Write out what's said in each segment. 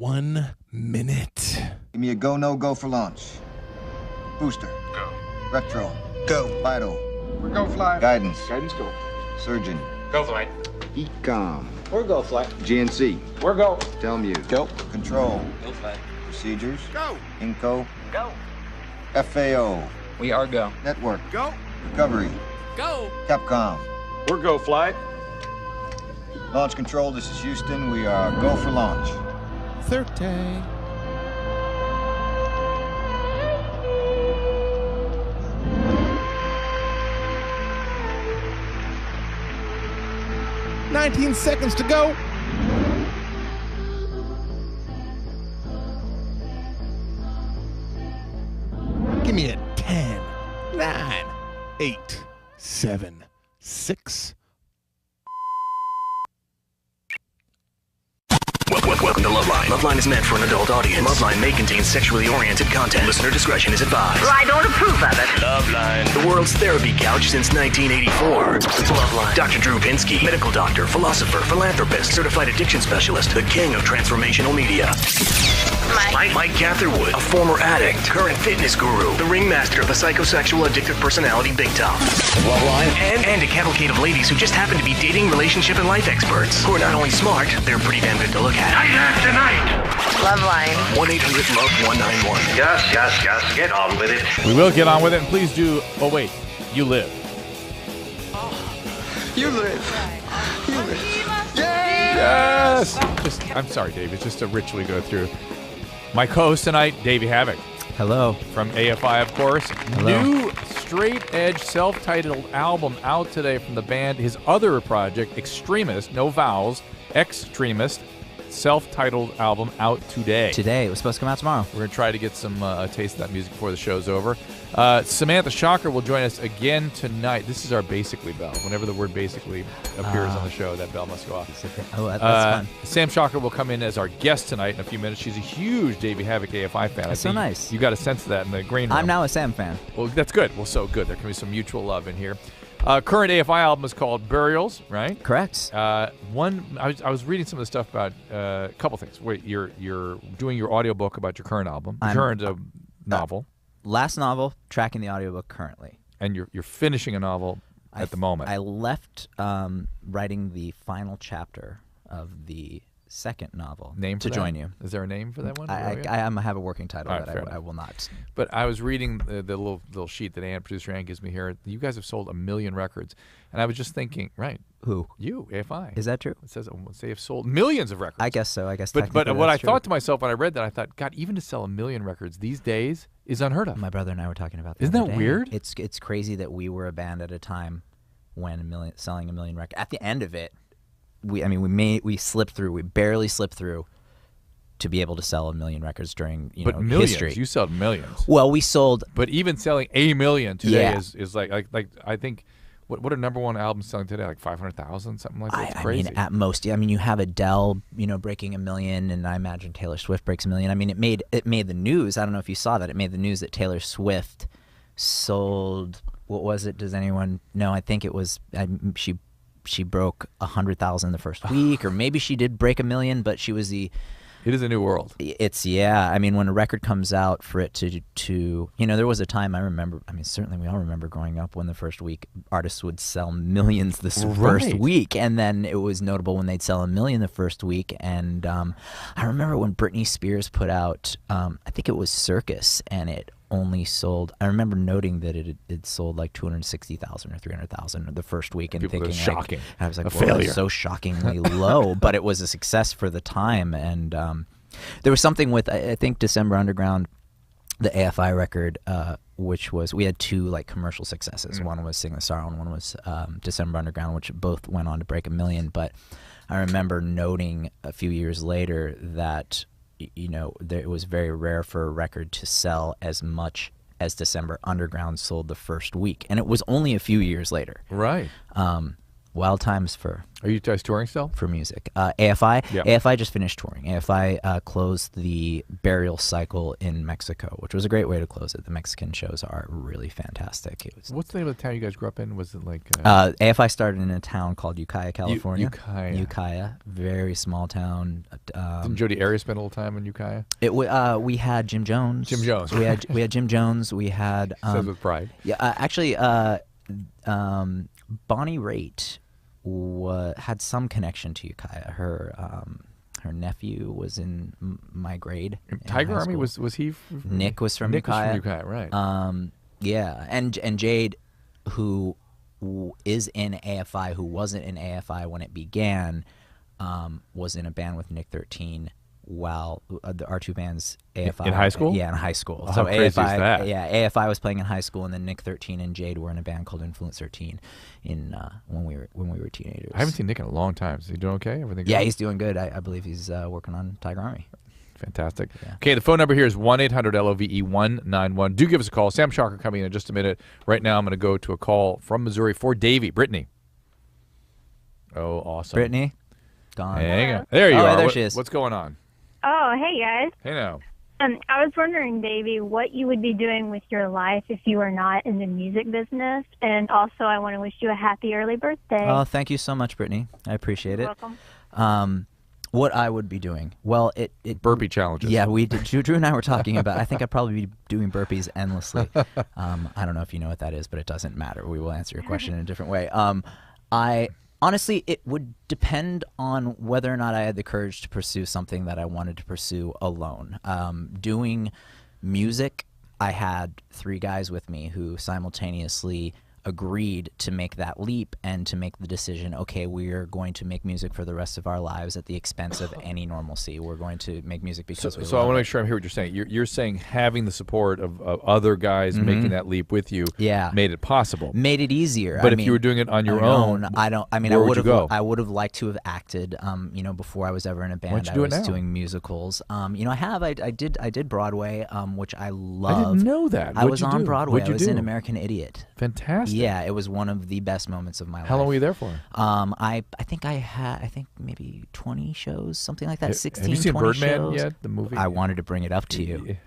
1 minute. Give me a go, no go for launch. Booster. Go. Retro. Go. Vital. We're go flight. Guidance. Guidance go. Surgeon. Go flight. Ecom. We're go flight. GNC. We're go. Telmute. Go. Control. Go flight. Procedures. Go. Inco. Go. FAO. We are go. Network. Go. Recovery. Go. Capcom. We're go flight. Launch control, this is Houston. We are go for launch. 30. "19 seconds to go. Give me a 10, 9, 8, 7, 6. Welcome to Loveline. Loveline is meant for an adult audience. Loveline may contain sexually oriented content. Listener discretion is advised. I don't approve of it. Loveline. The world's therapy couch since 1984. Loveline. Dr. Drew Pinsky. Medical doctor, philosopher, philanthropist, certified addiction specialist, the king of transformational media. Mike Catherwood, a former addict, current fitness guru, the ringmaster of the psychosexual addictive personality Big Top. Loveline. And a cavalcade of ladies who just happen to be dating, relationship, and life experts. Who are not only smart, they're pretty damn good to look at. Night after night. Loveline. 1-800-LOVE-191. Just get on with it. We will get on with it, and please do. Oh, wait. You live. You live. You live. Yes! I'm sorry, Dave. It's just a ritual we go through. My co-host tonight, Davey Havoc. Hello. From AFI, of course. Hello. New straight-edge self-titled album out today from the band. His other project, Extremist, no vowels, Extremist, self-titled album out today. Today. It was supposed to come out tomorrow. We're going to try to get some taste of that music before the show's over. Samantha Shocker will join us again tonight. This is our Basically bell. Whenever the word basically appears on the show, that bell must go off. Oh, that's fun. Sam Shocker will come in as our guest tonight in a few minutes. She's a huge Davey Havoc AFI fan. That's so nice. You got a sense of that in the green room. I'm now a Sam fan. Well, that's good. Well, so good. There can be some mutual love in here. Current AFI album is called Burials, right? Correct. I was reading some of the stuff about a couple things. Wait, you're doing your audiobook about your current album, current novel. Last novel, tracking the audiobook currently. And you're finishing a novel at the moment. I left writing the final chapter of the second novel name to for join that? you. Is there a name for that one? I have a working title that I will not. But I was reading the little sheet that producer Ann gives me here. You guys have sold 1 million records. And I was just thinking, right. Who? You, AFI. Is that true? It says they have sold millions of records. I guess so. But what I thought to myself when I read that, I thought, God, even to sell 1 million records these days is unheard of. My brother and I were talking about that. Isn't that weird? It's crazy that we were a band at a time when selling 1 million records. At the end of it, we slipped through. We barely slipped through to be able to sell 1 million records during millions, history. You sold millions. Well, we sold. But even selling 1 million today is like I think what are number one albums selling today, like 500,000, something like that. It's crazy. I mean, at most. I mean, you have Adele, breaking 1 million, and I imagine Taylor Swift breaks 1 million. I mean, it made the news. I don't know if you saw that. It made the news that Taylor Swift sold. What was it? Does anyone know? I think it was she broke 100,000 the first week, or maybe she did break 1 million, but she was the. It is a new world. I mean, when a record comes out, for it to there was a time I remember. I mean, certainly we all remember growing up when the first week artists would sell millions first week, and then it was notable when they'd sell 1 million the first week. And I remember when Britney Spears put out, I think it was Circus, and it only sold. I remember noting that it sold like 260,000 or 300,000 the first week, and thinking, shocking. I was like, a well, failure. It's so shockingly low, but it was a success for the time. And there was something with, I think, December Underground, the AFI record, which was, we had two like commercial successes. One was Sing the Sorrow, and one was December Underground, which both went on to break 1 million. But I remember noting a few years later that it was very rare for a record to sell as much as December Underground sold the first week, and it was only a few years later. Right. Wild times for Are you guys touring still? music. AFI. Yeah. AFI just finished touring. AFI closed the burial cycle in Mexico, which was a great way to close it. The Mexican shows are really fantastic. It was. What's the name of the town you guys grew up in? Was it like? AFI started in a town called Ukiah, California. Ukiah. Very small town. Didn't Jody Arias spend a little time in Ukiah? We had Jim Jones. Jim Jones. we had Jim Jones. We had. Says with pride. Yeah, actually, Bonnie Raitt had some connection to Ukiah. Her nephew was in my grade. Tiger Army was he? Nick was from Nick Ukiah. was from Ukiah, right? Yeah, and Jade, who is in AFI, who wasn't in AFI when it began, was in a band with Nick 13. While our two bands, AFI in high school, in high school. Oh, so how crazy is AFI, that? yeah, AFI was playing in high school, and then Nick 13 and Jade were in a band called Influence 13 in when we were teenagers. I haven't seen Nick in a long time. Is he doing okay? Everything? Yeah, good? he's doing good. I believe he's working on Tiger Army. Fantastic. Yeah. Okay, the phone number here is 1-800-LOVE-191. Do give us a call. Sam Shocker coming in just a minute. Right now, I'm going to go to a call from Missouri for Davey. Brittany. Oh, awesome. Brittany, gone. Hang on. There you Oh, are. there she is. What's going on? Oh, hey, guys. Hey now. I was wondering, Davey, what you would be doing with your life if you were not in the music business. And also, I want to wish you a happy early birthday. Oh, thank you so much, Brittany. I appreciate it. You're welcome. What I would be doing? Well, it Burpee challenges. Yeah, we did. Drew and I were talking about. I think I'd probably be doing burpees endlessly. I don't know if you know what that is, but it doesn't matter. We will answer your question in a different way. Honestly, it would depend on whether or not I had the courage to pursue something that I wanted to pursue alone. Doing music, I had 3 guys with me who simultaneously agreed to make that leap and to make the decision, okay, we are going to make music for the rest of our lives at the expense of any normalcy. We're going to make music because we So I love want to it. make sure I'm hearing what you're saying. You're saying having the support of other guys making that leap with you made it possible. Made it easier. But if you were doing it on your own, I would you go? I would have liked to have acted. Before I was ever in a band, Why don't you do it I was now? doing musicals. I did Broadway, which I love. I didn't know that. I What'd was you on do? Broadway. What'd you I was in do? American Idiot. Fantastic. Yeah, it was one of the best moments of my life. How long were you there for? I think maybe 20 shows, something like that. 16, Have you seen 20 Birdman shows. yet? The movie. I wanted to bring it up to you.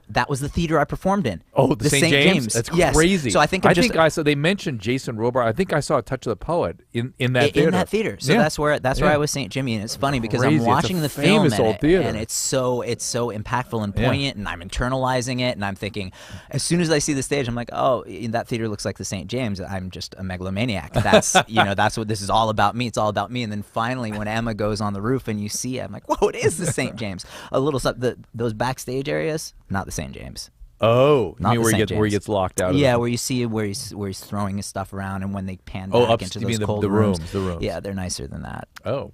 That was the theater I performed in. Oh, the St. James? That's Yes. crazy. So I think I saw they mentioned Jason Robards. I think I saw a Touch of the Poet in that theater. In that theater. So Yeah. that's where I was St. Jimmy, and it's funny because Crazy. I'm It's a watching the film famous old theater. and it's so impactful and poignant, and I'm internalizing it, and I'm thinking, as soon as I see the stage, I'm like, oh, that theater looks like the St. James. I'm just a megalomaniac. That's that's what this is all about me. It's all about me. And then finally, when Emma goes on the roof and you see it, I'm like, whoa, it is the St. James. A little stuff. Those backstage areas, not the St. James. Oh, Not you mean the St. where he James. gets locked out? Yeah, where you see where he's throwing his stuff around, and when they pan Oh, back into you those mean cold the rooms. The rooms. Yeah, they're nicer than that. Oh,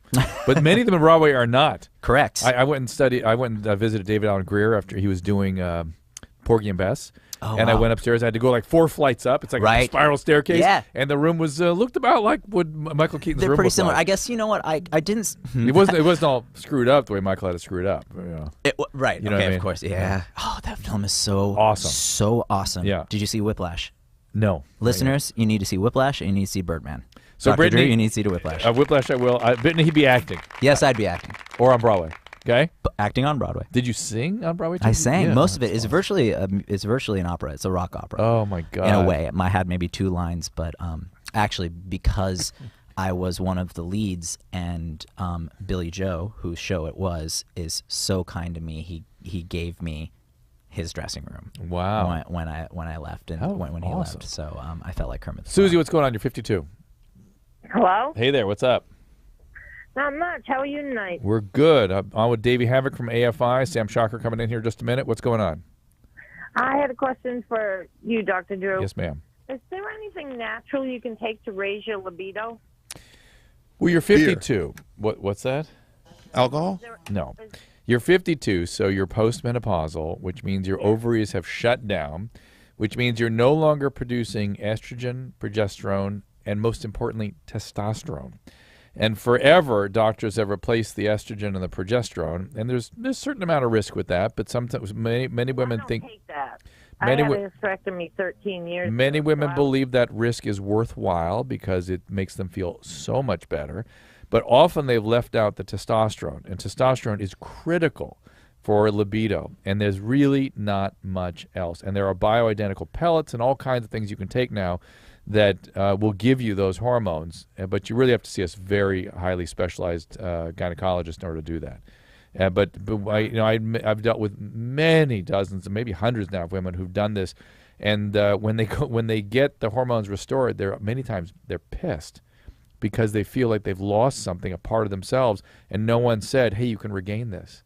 but many of them in Broadway are not. Correct. I went and studied. I went and visited David Allen Greer after he was doing Porgy and Bess. Oh, and I wow. went upstairs. I had to go like 4 flights up. It's like a Right. spiral staircase. Yeah. And the room was looked about like what Michael Keaton's They're room pretty was similar. like. I guess you know what I didn't. It wasn't all screwed up the way Michael had it screwed up. Right. You know okay. what I mean? Of course. Yeah. Oh, that film is so Awesome. So awesome. Yeah. Did you see Whiplash? No. Listeners, you need to see Whiplash and you need to see Birdman. So Dr. Brittany, Drew, you need to see the Whiplash. Whiplash, I will. Brittany, he'd be acting Yes, I'd be acting. or on Broadway. Okay. Acting on Broadway. Did you sing on Broadway? Too? I sang Yeah, most of it. that's It's awesome. virtually an opera. It's a rock opera. Oh my God. In a way, I had maybe 2 lines, but actually because I was one of the leads, and Billy Joe, whose show it was, is so kind to me. He gave me his dressing room. Wow. When I left and Oh, when he awesome. left, so I felt like Kermit. the Susie, Frog. what's going on? You're 52. Hello? Hey there. What's up? Not much. How are you tonight? We're good. I'm on with Davey Havoc from AFI. Sam Shocker coming in here in just a minute. What's going on? I had a question for you, Dr. Drew. Yes, ma'am. Is there anything natural you can take to raise your libido? Well, you're 52. What's that? Alcohol? No. You're 52, so you're postmenopausal, which means your ovaries have shut down, which means you're no longer producing estrogen, progesterone, and most importantly, testosterone. And forever, doctors have replaced the estrogen and the progesterone, and there's a certain amount of risk with that. But sometimes many women I don't think take that. Many I had wo- a hysterectomy 13 years Many ago. women so believe that risk is worthwhile because it makes them feel so much better. But often they've left out the testosterone, and testosterone is critical for libido, and there's really not much else. And there are bioidentical pellets and all kinds of things you can take now that will give you those hormones, but you really have to see a very highly specialized gynecologist in order to do that. I've dealt with many dozens, and maybe hundreds now of women who've done this, and when they get the hormones restored, many times they're pissed because they feel like they've lost something, a part of themselves, and no one said, "Hey, you can regain this."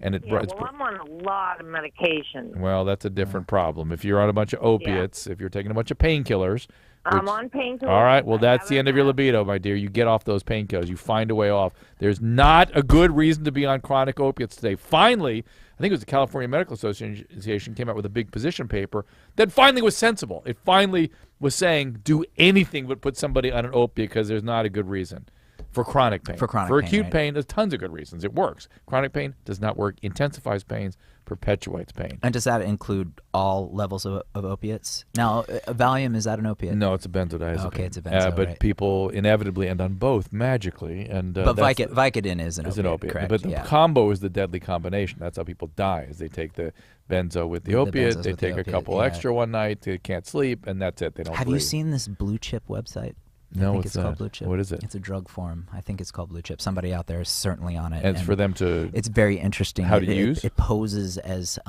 And I'm on a lot of medication. well, that's a different problem. If you're on a bunch of opiates, if you're taking a bunch of painkillers. I'm on painkillers. All right, well, that's the end of your libido, my dear. You get off those painkillers. You find a way off. There's not a good reason to be on chronic opiates today. Finally, I think it was the California Medical Association came out with a big position paper that finally was sensible. It finally was saying do anything but put somebody on an opiate because there's not a good reason. For chronic pain. For acute pain, there's tons of good reasons. It works. Chronic pain does not work. Intensifies pains, perpetuates pain. And does that include all levels of opiates? Now, Valium, is that an opiate? No, it's a benzodiazepine. Okay, it's a benzo, but right. people inevitably end on both magically. And but Vicodin is an opiate, correct? But the combo is the deadly combination. That's how people die, is they take the benzo with the opiate, they take a couple extra one night, they can't sleep, and that's it. They don't Have breathe. you seen this Blue Chip website? No, I think it's that? called Blue Chip. What is it? It's a drug form. I think it's called Blue Chip. Somebody out there is certainly on it. And it's for them to... It's very interesting. How to use? It poses as,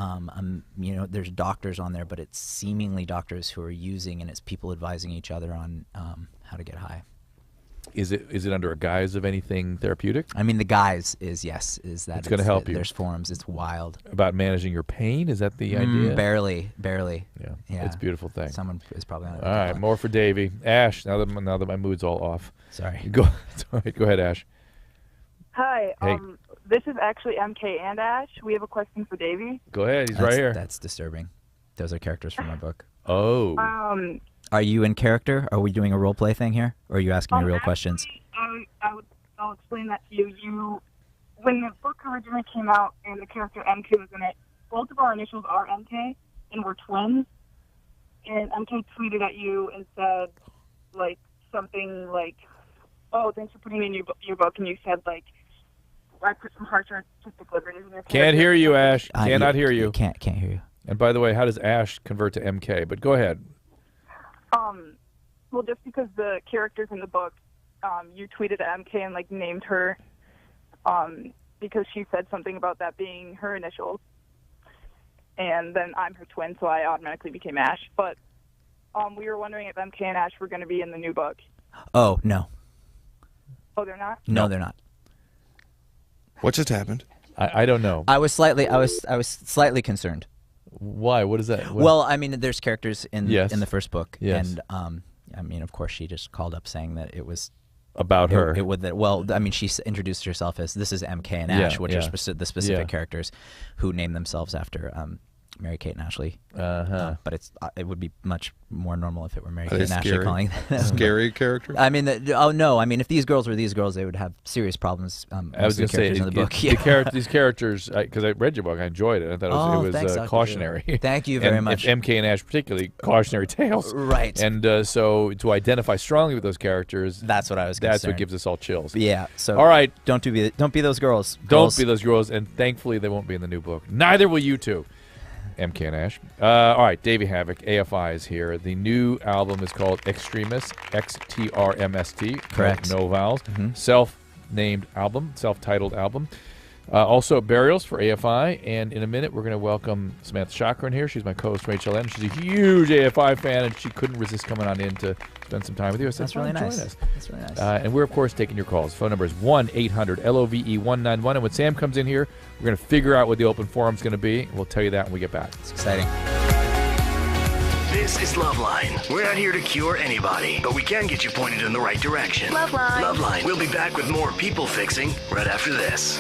there's doctors on there, but it's seemingly doctors who are using, and it's people advising each other on how to get high. Is it under a guise of anything therapeutic? I mean, the guise is, yes, is that it's going to help you. There's forums. It's wild. About managing your pain? Is that the idea? Barely. Yeah, it's a beautiful thing. Someone is probably on it. All right, more for Davey. Ash, now that my mood's all off. Sorry. Go ahead, Ash. Hi. Hey. This is actually MK and Ash. We have a question for Davey. Go ahead. He's right here. That's disturbing. Those are characters from my book. Oh. Are you in character? Are we doing a role play thing here, or are you asking me real questions? I'll explain that to you. When the book originally came out and the character MK was in it, both of our initials are MK, and we're twins. And MK tweeted at you and said, like, something like, "Oh, thanks for putting in your book," and you said, like, "I put some harsh artistic liberties in your character." Can't hear you, Ash. Cannot hear you. Can't hear you. And by the way, how does Ash convert to MK? But go ahead. Well, just because the characters in the book, you tweeted at MK and like named her, because she said something about that being her initials, and then I'm her twin, so I automatically became Ash. But we were wondering if MK and Ash were going to be in the new book. Oh no. Oh, they're not? No, they're not. What just happened? I don't know. I was slightly concerned. Why? What is that? Well, I mean, there's characters in the first book, yes. and I mean, of course, she just called up saying that it was about her. Well, I mean, she introduced herself as this is MK and Ash, which are the specific characters who name themselves after Mary Kate and Ashley. But it would be much more normal if it were Mary Kate and Ashley calling them. Scary characters? I mean, no. I mean, if these girls were these girls, they would have serious problems. I was going to say, in the book. These characters, because I read your book, I enjoyed it. I thought it was cautionary. Thank you very much. MK and Ash particularly, cautionary tales. Right. And so to identify strongly with those characters, that's what I was concerned. That's what gives us all chills. Yeah. So all right. Don't be those girls. Don't be those girls, and thankfully they won't be in the new book. Neither will you two. MK and Ash. All right, Davey Havoc, AFI is here. The new album is called Extremist, XTRMST. Correct. No vowels. Self-named album, self-titled album. Also Burials for AFI, and in a minute we're going to welcome Samantha Chakran here. She's my co-host from HLN. She's a huge AFI fan, and she couldn't resist coming on in to spend some time with you. I said, that's really nice. Join us. That's really nice. And we're, of course, taking your calls. Phone number is 1-800-LOVE-191. And when Sam comes in here, we're going to figure out what the open forum is going to be. We'll tell you that when we get back. It's exciting. This is Loveline. We're not here to cure anybody, but we can get you pointed in the right direction. Loveline. We'll be back with more people fixing right after this.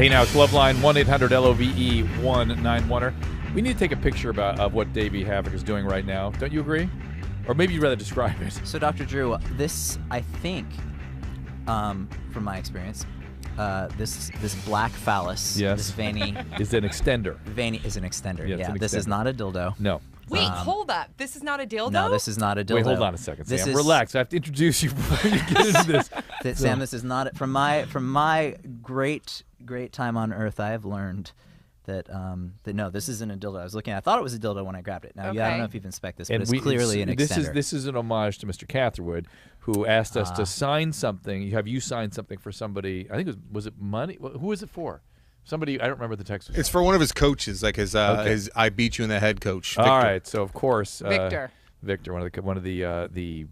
Hey, now it's Loveline 1-800-LOVE-191er. We need to take a picture of what Davey Havoc is doing right now. Don't you agree? Or maybe you'd rather describe it. So, Dr. Drew, this, I think, from my experience, this black phallus, this veiny, is an extender. Veiny is an extender. Yeah, Yeah, an this is extender. not a dildo. No. Wait, hold up. This is not a dildo? No, this is not a dildo. Wait, hold on a second, This Sam. is- Relax. I have to introduce you before you get into this. Sam, this is not from my great time on Earth. I have learned that no, this isn't a dildo. I was looking. I thought it was a dildo when I grabbed it. Now, yeah, I don't know if you've inspected this, but it's clearly an extender. This is an homage to Mr. Catherwood, who asked us to sign something. Have you signed something for somebody? I think was it money? Who was it for? Somebody, I don't remember the text. It's for one of his coaches, like his I beat you in the head coach. Victor. All right, so of course, Victor, one of the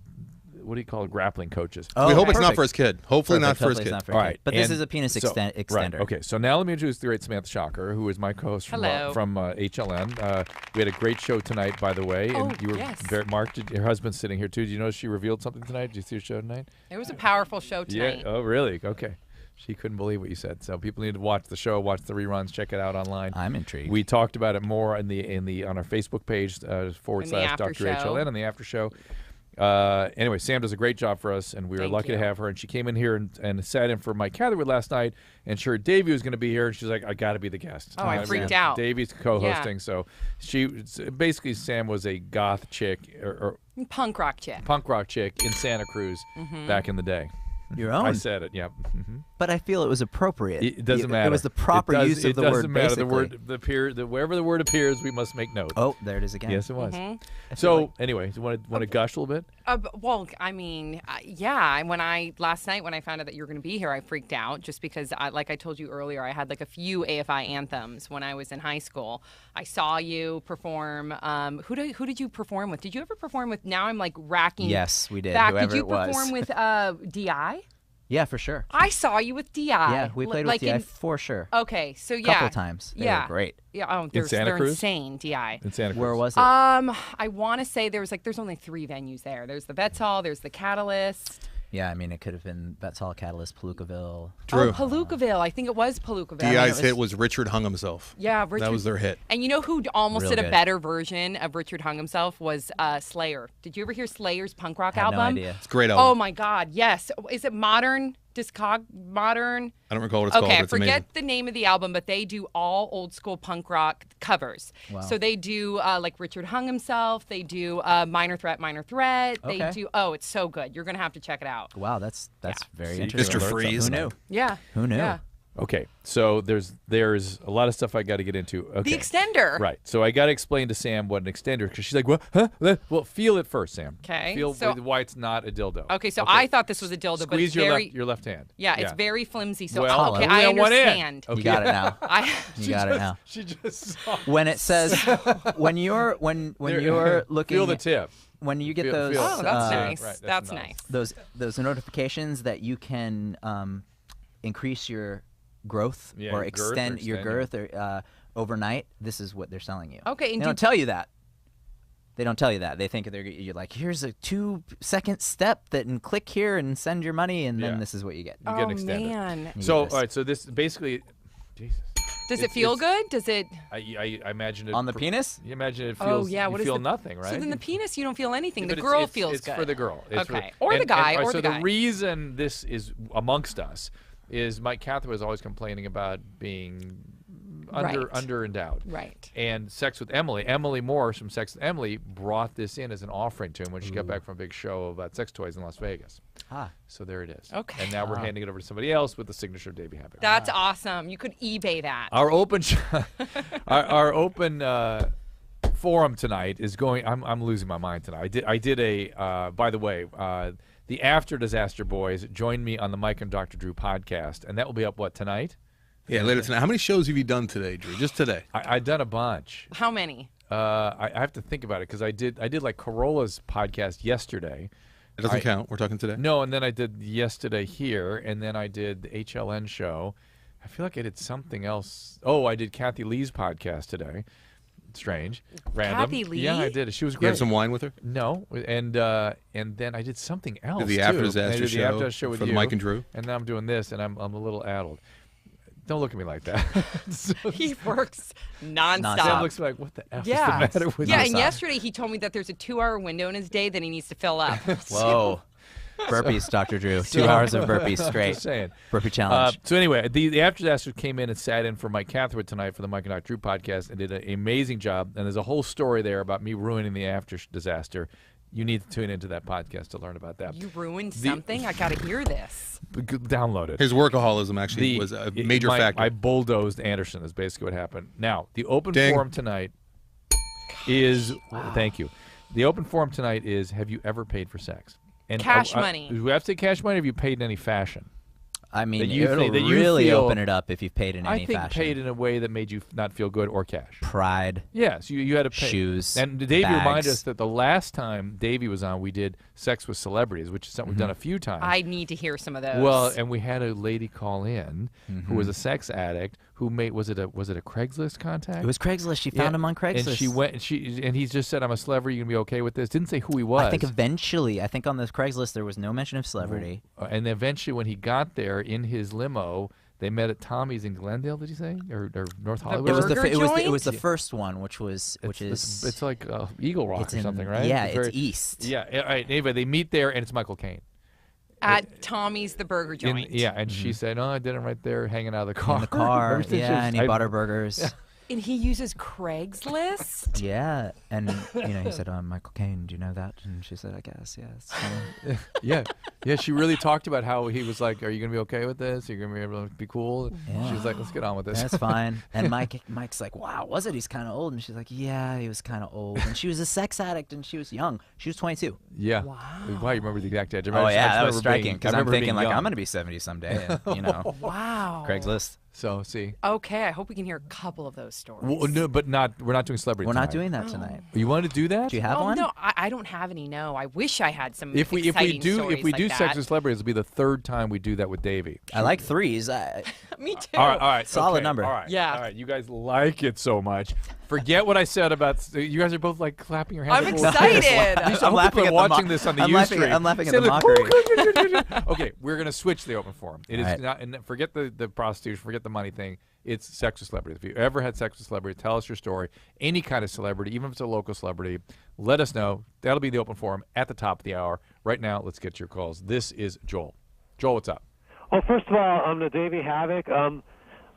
what do you call it, grappling coaches? We hope it's not for his kid. Hopefully not for his kid. All right, but this is a penis extender. Right. Okay, so now let me introduce the great Samantha Shocker, who is my co-host from HLN. We had a great show tonight, by the way, and you were very marked. Your husband's sitting here too. Did you notice she revealed something tonight? Did you see her show tonight? It was a powerful show tonight. Yeah. Oh, really? Okay. She couldn't believe what you said. So people need to watch the show, watch the reruns, check it out online. I'm intrigued. We talked about it more on our Facebook page / Dr. HLN on the after show. Anyway, Sam does a great job for us, and we were lucky to have her. And she came in here and sat in for Mike Catherwood last night, and sure Davey was going to be here, and she's like, I got to be the guest. Oh, I freaked out. Davey's co-hosting, so basically Sam was a goth chick or punk rock chick in Santa Cruz back in the day. Your own. I said it, yeah. But I feel it was appropriate. It doesn't matter. It was the proper use of the word. It doesn't matter. Basically. Wherever the word appears, we must make note. Oh, there it is again. Yes, it was. So anyway, you want to gush a little bit? Well, I mean, yeah. Last night when I found out that you were going to be here, I freaked out just because, like I told you earlier, I had like a few AFI anthems when I was in high school. I saw you perform. Who did you perform with? Did you ever perform with? Now I'm like racking. Yes, we did. Back. Whoever Did you it was. perform with DI? Yeah, for sure. I saw you with DI. Yeah, we played with DI for sure. Okay, so a couple times. They were great. Yeah, they're insane. DI. In Santa Cruz. Where was it? I want to say there's only 3 venues there. There's the Vets Hall. There's the Catalyst. Yeah, I mean, it could have been Vets Hall, Catalyst, Palookaville. True. Oh, Palookaville. I think it was Palookaville. DI's hit was Richard Hung Himself. Yeah, Richard. That was their hit. And you know who almost Real did a good. better version of Richard Hung Himself was Slayer. Did you ever hear Slayer's punk rock I had album? no idea. It's a great album. Oh my God, yes. Is it modern? Modern? I don't recall what it's called. Okay, It's forget amazing. the name of the album, but they do all old school punk rock covers. Wow. So they do like Richard Hung Himself. They do Minor Threat. They Okay. do. Oh, it's so good. You're gonna have to check it out. Wow, that's very See, interesting. Mr. Freeze. Who knew? Yeah. Who knew? Yeah. Okay, so there's a lot of stuff I got to get into. Okay. The extender. Right. So I got to explain to Sam what an extender, because she's like, what? Huh? Well, feel it first, Sam. Okay, Feel so- why it's not a dildo. Okay, so I thought this was a dildo, but Squeeze it's very your left hand. Yeah, it's very flimsy. So Well, okay, only I on one end. understand. Okay. You got it now. You got it now. She just saw. When it says when you're looking Feel the tip. when you get Feel- those feel- Oh, that's Yeah, nice. right, That's nice. nice. those notifications that you can increase your growth Yeah, or your girth or extend your extend, girth or overnight, this is what they're selling you. Okay, and they don't tell you that. They don't tell you that. They think you're like, here's a 2-second step that and click here and send your money, and then Yeah. this is what you get. You get an Oh extender. man. You So get this. all right, so this basically, Jesus. Does it feel good? Does it? I imagine it On the penis? You imagine it Oh feels. yeah. You What is feel the, nothing, right? So then the penis, you don't feel anything. Yeah, The but girl it's feels good. It's for the girl. It's Okay. For, Or the guy, all right, or so the guy. the reason this is amongst us is Mike Catherwood was always complaining about being under endowed. Right. And Sex with Emily Morse from Sex with Emily brought this in as an offering to him when she got back from a big show about sex toys in Las Vegas. Ah. So there it is. Okay. And now we're handing it over to somebody else with the signature of Davey Havoc. That's awesome. You could eBay that. Our open our open forum tonight is going. I'm losing my mind tonight. I did a by the way, the After Disaster Boys joined me on the Mike and Dr. Drew podcast, and that will be up tonight? Yeah, later tonight. How many shows have you done today, Drew? Just today? I've done a bunch. How many? I have to think about it because I did like Corolla's podcast yesterday. It doesn't count. We're talking today. No, and then I did yesterday here, and then I did the HLN show. I feel like I did something else. Oh, I did Kathy Lee's podcast today. Strange, random. Kathy Lee? Yeah, I did. She was You great. have some wine with her? No, and then I did something else. Did the too. After And I Disaster did the show After show with for you, Mike and Drew? and now I'm doing this, and I'm a little addled. Don't look at me like that. He works nonstop. Sam looks like, what the F is the Yeah. matter with Yeah, you? and yesterday he told me that there's a 2-hour window in his day that he needs to fill up. Whoa. Burpees, Dr. Drew. 2 hours of burpees straight. Just saying. Burpee challenge. So anyway, the After Disasters came in and sat in for Mike Catherwood tonight for the Mike and Dr. Drew podcast and did an amazing job. And there's a whole story there about me ruining the After Disaster. You need to tune into that podcast to learn about that. You ruined something? I got to hear this. Download it. His workaholism actually was a major factor. I bulldozed Anderson is basically what happened. Now, the open forum tonight is thank you. The open forum tonight is, have you ever paid for sex? And Cash money. Do we have to say cash money, or have you paid in any fashion? I mean, it'll really feel, open it up if you've paid in any fashion. I think paid in a way that made you not feel good, or cash. Pride. Yes, you had to pay. Shoes. And Davey bags. reminded us that the last time Davey was on, we did sex with celebrities, which is something we've done a few times. I need to hear some of those. Well, and we had a lady call in who was a sex addict who made was it a Craigslist contact? It was Craigslist. She found him on Craigslist. And she went and he just said, "I'm a celebrity. You gonna be okay with this?" Didn't say who he was. I think eventually, on the Craigslist there was no mention of celebrity. And eventually, when he got there in his limo, they met at Tommy's in Glendale. Did you say or North Hollywood? It was the first one, which is it's like Eagle Rock or something, right? Yeah, it's east. Yeah. All right. Anyway, they meet there, and it's Michael Caine. At Tommy's, the burger joint. And she said, "No, I did it right there, hanging out of the car." In the car, and he bought her burgers. Yeah. And he uses Craigslist? Yeah, and he said, Michael Caine, do you know that? And she said, I guess, yes. Yeah, she really talked about how he was like, "Are you going to be okay with this? Are you going to be able to be cool?" Yeah. She was like, "Let's get on with this." That's fine. And Mike's like, "Wow, was it? He's kind of old." And she's like, "Yeah, he was kind of old." And she was a sex addict, and she was young. She was 22. Yeah. Wow, you remember the exact age? Oh yeah, that was striking. Because I'm thinking like, I'm going to be 70 someday. And, Wow. Craigslist. So see. Okay, I hope we can hear a couple of those stories. Well, no, but we're not doing celebrity. We're tonight. not doing that tonight. You want to do that? Do you have one? No, I don't have any. No, I wish I had some. If we do like sex with celebrities, it'll be the third time we do that with Davey. I like threes. Me too. All right. Solid number. All right. Yeah. All right. You guys like it so much. Forget what I said about. You guys are both like clapping your hands. I'm excited. I'm laughing at watching this on the Ustream. I'm laughing at the mockery. Okay, we're gonna switch the open forum. It is right. not. And forget the prostitution. Forget the money thing. It's sex with celebrities. If you ever had sex with celebrity, tell us your story. Any kind of celebrity, even if it's a local celebrity, let us know. That'll be the open forum at the top of the hour. Right now, let's get your calls. This is Joel. Joel, what's up? Well, first of all, I'm the Davey Havoc.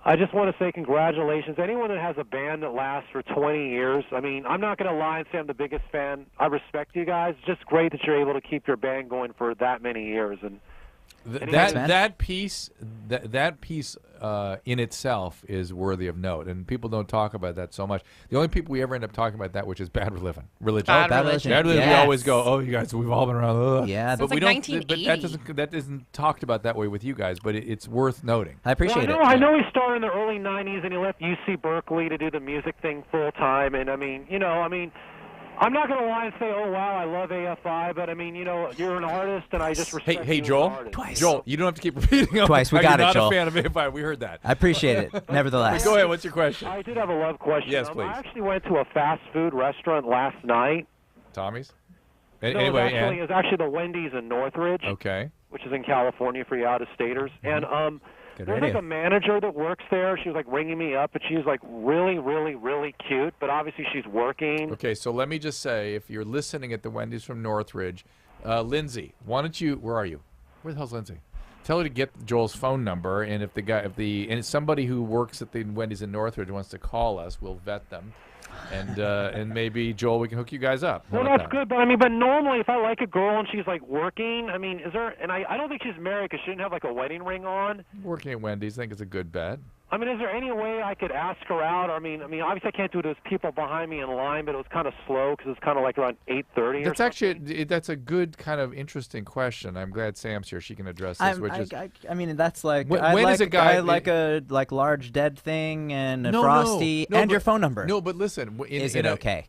I just want to say congratulations. Anyone that has a band that lasts for 20 years, I mean, I'm not going to lie and say I'm the biggest fan. I respect you guys. It's just great that you're able to keep your band going for that many years. And that piece in itself is worthy of note, and people don't talk about that so much. The only people we ever end up talking about that, which is Bad Religion. Bad Religion. Bad Religion. Yes. We always go, "Oh, you guys, we've all been around." Yeah, but we don't. 1980. But that isn't talked about that way with you guys. But it's worth noting. I appreciate it. I know he started in the early '90s, and he left UC Berkeley to do the music thing full time. And I mean, I'm not going to lie and say, "Oh wow, I love AFI," but I mean, you're an artist, and I just respect Hey, you as Joel. an artist. Twice. Joel, you don't have to keep repeating. Twice. We got it, Joel. Joel. Not a fan of AFI. We heard that. I appreciate it. Nevertheless. Go ahead. What's your question? I did have a love question. Yes, please. I actually went to a fast food restaurant last night. Tommy's. No, Anyway, it was actually the Wendy's in Northridge. Okay. Which is in California for you out-of-staters. And Good there's radio. like a manager that works there. She was like ringing me up, but she's like really, really, really cute. But obviously she's working. Okay, so let me just say, if you're listening at the Wendy's from Northridge, Lindsay, why don't you? Where are you? Where the hell's Lindsay? Tell her to get Joel's phone number, and if and it's somebody who works at the Wendy's in Northridge wants to call us, we'll vet them. And maybe Joel, we can hook you guys up. Well, that's good, but but normally if I like a girl and she's like working, I mean, is there? And I don't think she's married because she didn't have like a wedding ring on. Working at Wendy's, I think it's a good bet. I mean, is there any way I could ask her out? I mean, obviously I can't do it. There's people behind me in line, but it was kind of slow because it was kind of like around 8:30. That's actually that's a good kind of interesting question. I'm glad Sam's here; she can address this. I mean, that's like when is a guy like a large dead thing and a frosty and your phone number. No, but listen, is it okay?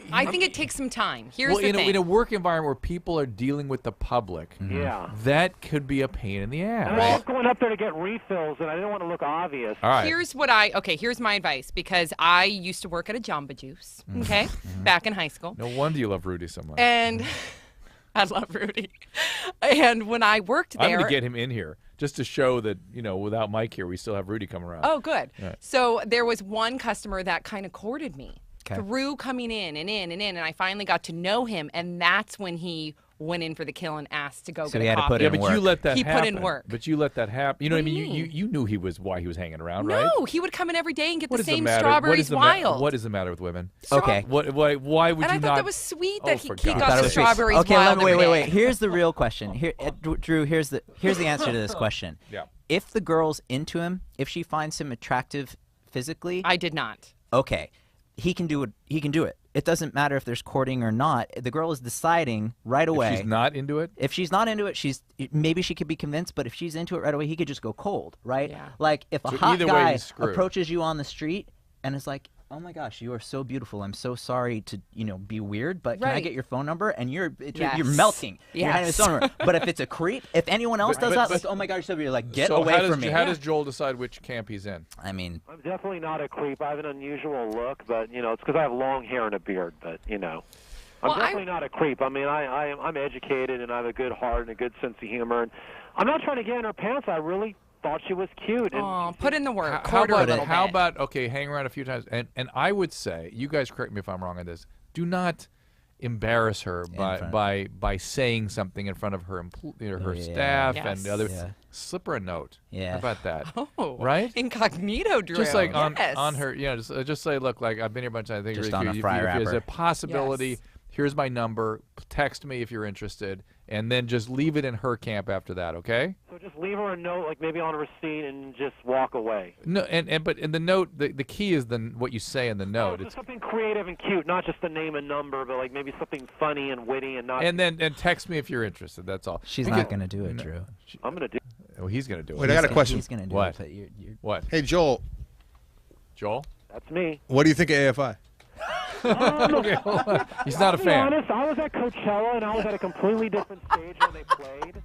I think it takes some time. Here's the thing. In a work environment where people are dealing with the public, yeah, that could be a pain in the ass. And I was going up there to get refills, and I didn't want to look obvious. All right. Here's my advice, because I used to work at a Jamba Juice, okay, back in high school. No wonder you love Rudy so much. And I love Rudy. And when I worked there, I'm going to get him in here just to show that without Mike here, we still have Rudy come around. Oh, good. Right. So there was one customer that kind of courted me Okay. through coming in and in and in, and I finally got to know him, and that's when he went in for the kill and asked to go So get he a had to coffee. put Yeah, in but work. you let that He happen. put in work. But you let that happen. You know what I What do mean? you You knew why he was hanging around, right? No, he would come in every day and get What the is the same matter? strawberries wild. What is the matter with women? Okay. Why would and you I not? thought that was sweet that he for got God's Thought it the was sweet. strawberries Okay, wild every wait. day. Here's the real question. Here, Drew. Here's the answer to this question. Yeah. If the girl's into him, if she finds him attractive physically, I did not. okay, he can do it. He can do it. It doesn't matter if there's courting or not. The girl is deciding right away. If she's not into it. If she's not into it, maybe she could be convinced. But if she's into it right away, he could just go cold, right? Yeah. Like if a So hot either way, guy he's screwed. approaches you on the street and is like, "Oh my gosh, you are so beautiful. I'm so sorry to be weird, but can I Right. get your phone number?" And you're Yes. melting. You're handing his Yes. phone number. But if it's a creep, if anyone else does that, like, "Oh my gosh, you're so beautiful," you're like, "Get So away from me." How does Joel decide which camp he's in? I mean, I'm definitely not a creep. I have an unusual look, but it's because I have long hair and a beard. But I'm Well, definitely not a creep. I mean, I'm educated and I have a good heart and a good sense of humor. And I'm not trying to get in her pants. I really thought she was cute. And Oh, put in the work. How Quarter a about little how bit. about hang around a few times, and I would say, you guys correct me if I'm wrong on this. Do not embarrass her by saying something in front of her her Yeah. staff Yes. and the other. Yeah. Slip her a note. Yeah. How about that? Oh, Right? Incognito, Drew. Just like yes. on her, just say, look, like I've been here a bunch of times. I think Just really on cute. a fry if there's a wrapper. possibility, Yes. here's my number. Text me if you're interested, and then just leave it in her camp after that. Okay? So just leave her a note, like maybe on a receipt, and just walk away. No, but in the note, the key is what you say in the note. Just something creative and cute, not just the name and number, but like maybe something funny and witty and not. And then text me if you're interested. That's all. she's Because- not going to do it, Drew. I'm gonna do. Oh, he's gonna do it. Wait, I got a question. He's going to do What? it. But you're What? Hey, Joel, Joel? That's me. what do you think of AFI? Okay, hold on. He's not a To be fan. honest, I was at Coachella and I was at a completely different stage when they played.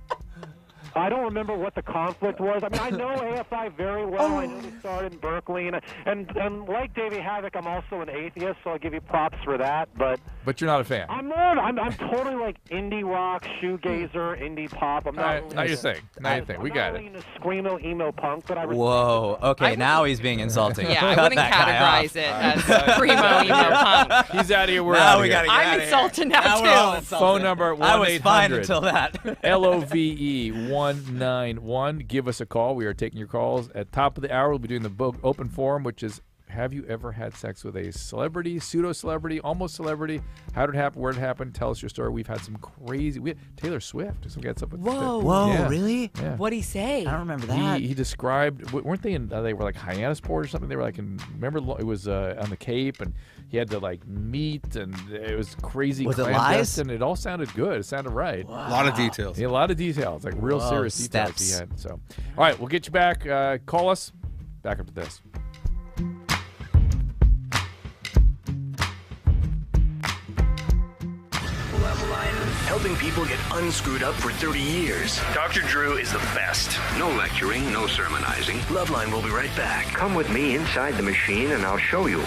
I don't remember what the conflict was. I mean, I know AFI very well. I know they started in Berkeley, and like Davey Havoc, I'm also an atheist, so I'll give you props for that. But But you're not a fan. I'm totally like indie rock, shoegazer, indie pop. I'm All not. right, really now you're saying. Now you're saying. We I'm got not it. really into screamo, emo punk, but I respect Whoa. Okay, now he's being insulting. Yeah, I Cut wouldn't that guy off. categorize it as primo, emo, punk. He's out of here. We're Now out of we here. gotta get I'm outta here. insulted now, Now we're all too. insulted. Phone number I was fine 1-800 until that. LOVE191. Give us a call. We are taking your calls. At top of the hour, we'll be doing the open forum, which is, have you ever had sex with a celebrity, pseudo-celebrity, almost celebrity? How did it happen? Where did it happen? Tell us your story. We've had some crazy... Taylor Swift. So we got something. Whoa, Yeah. really? Yeah. What'd he say? I don't remember that. He described, weren't they in, they were like Hyannisport or something? They were like remember it was on the Cape, and he had to like meet, and it was crazy. Was it clandestine. lies? It all sounded good. It sounded right. A lot of details. Yeah, a lot of details, like real Whoa, serious details he steps. had. So, all right, we'll get you back. Call us. Back up to this. Helping people get unscrewed up for 30 years. Dr. Drew is the best. No lecturing, no sermonizing. Loveline will be right back. Come with me inside the machine and I'll show you.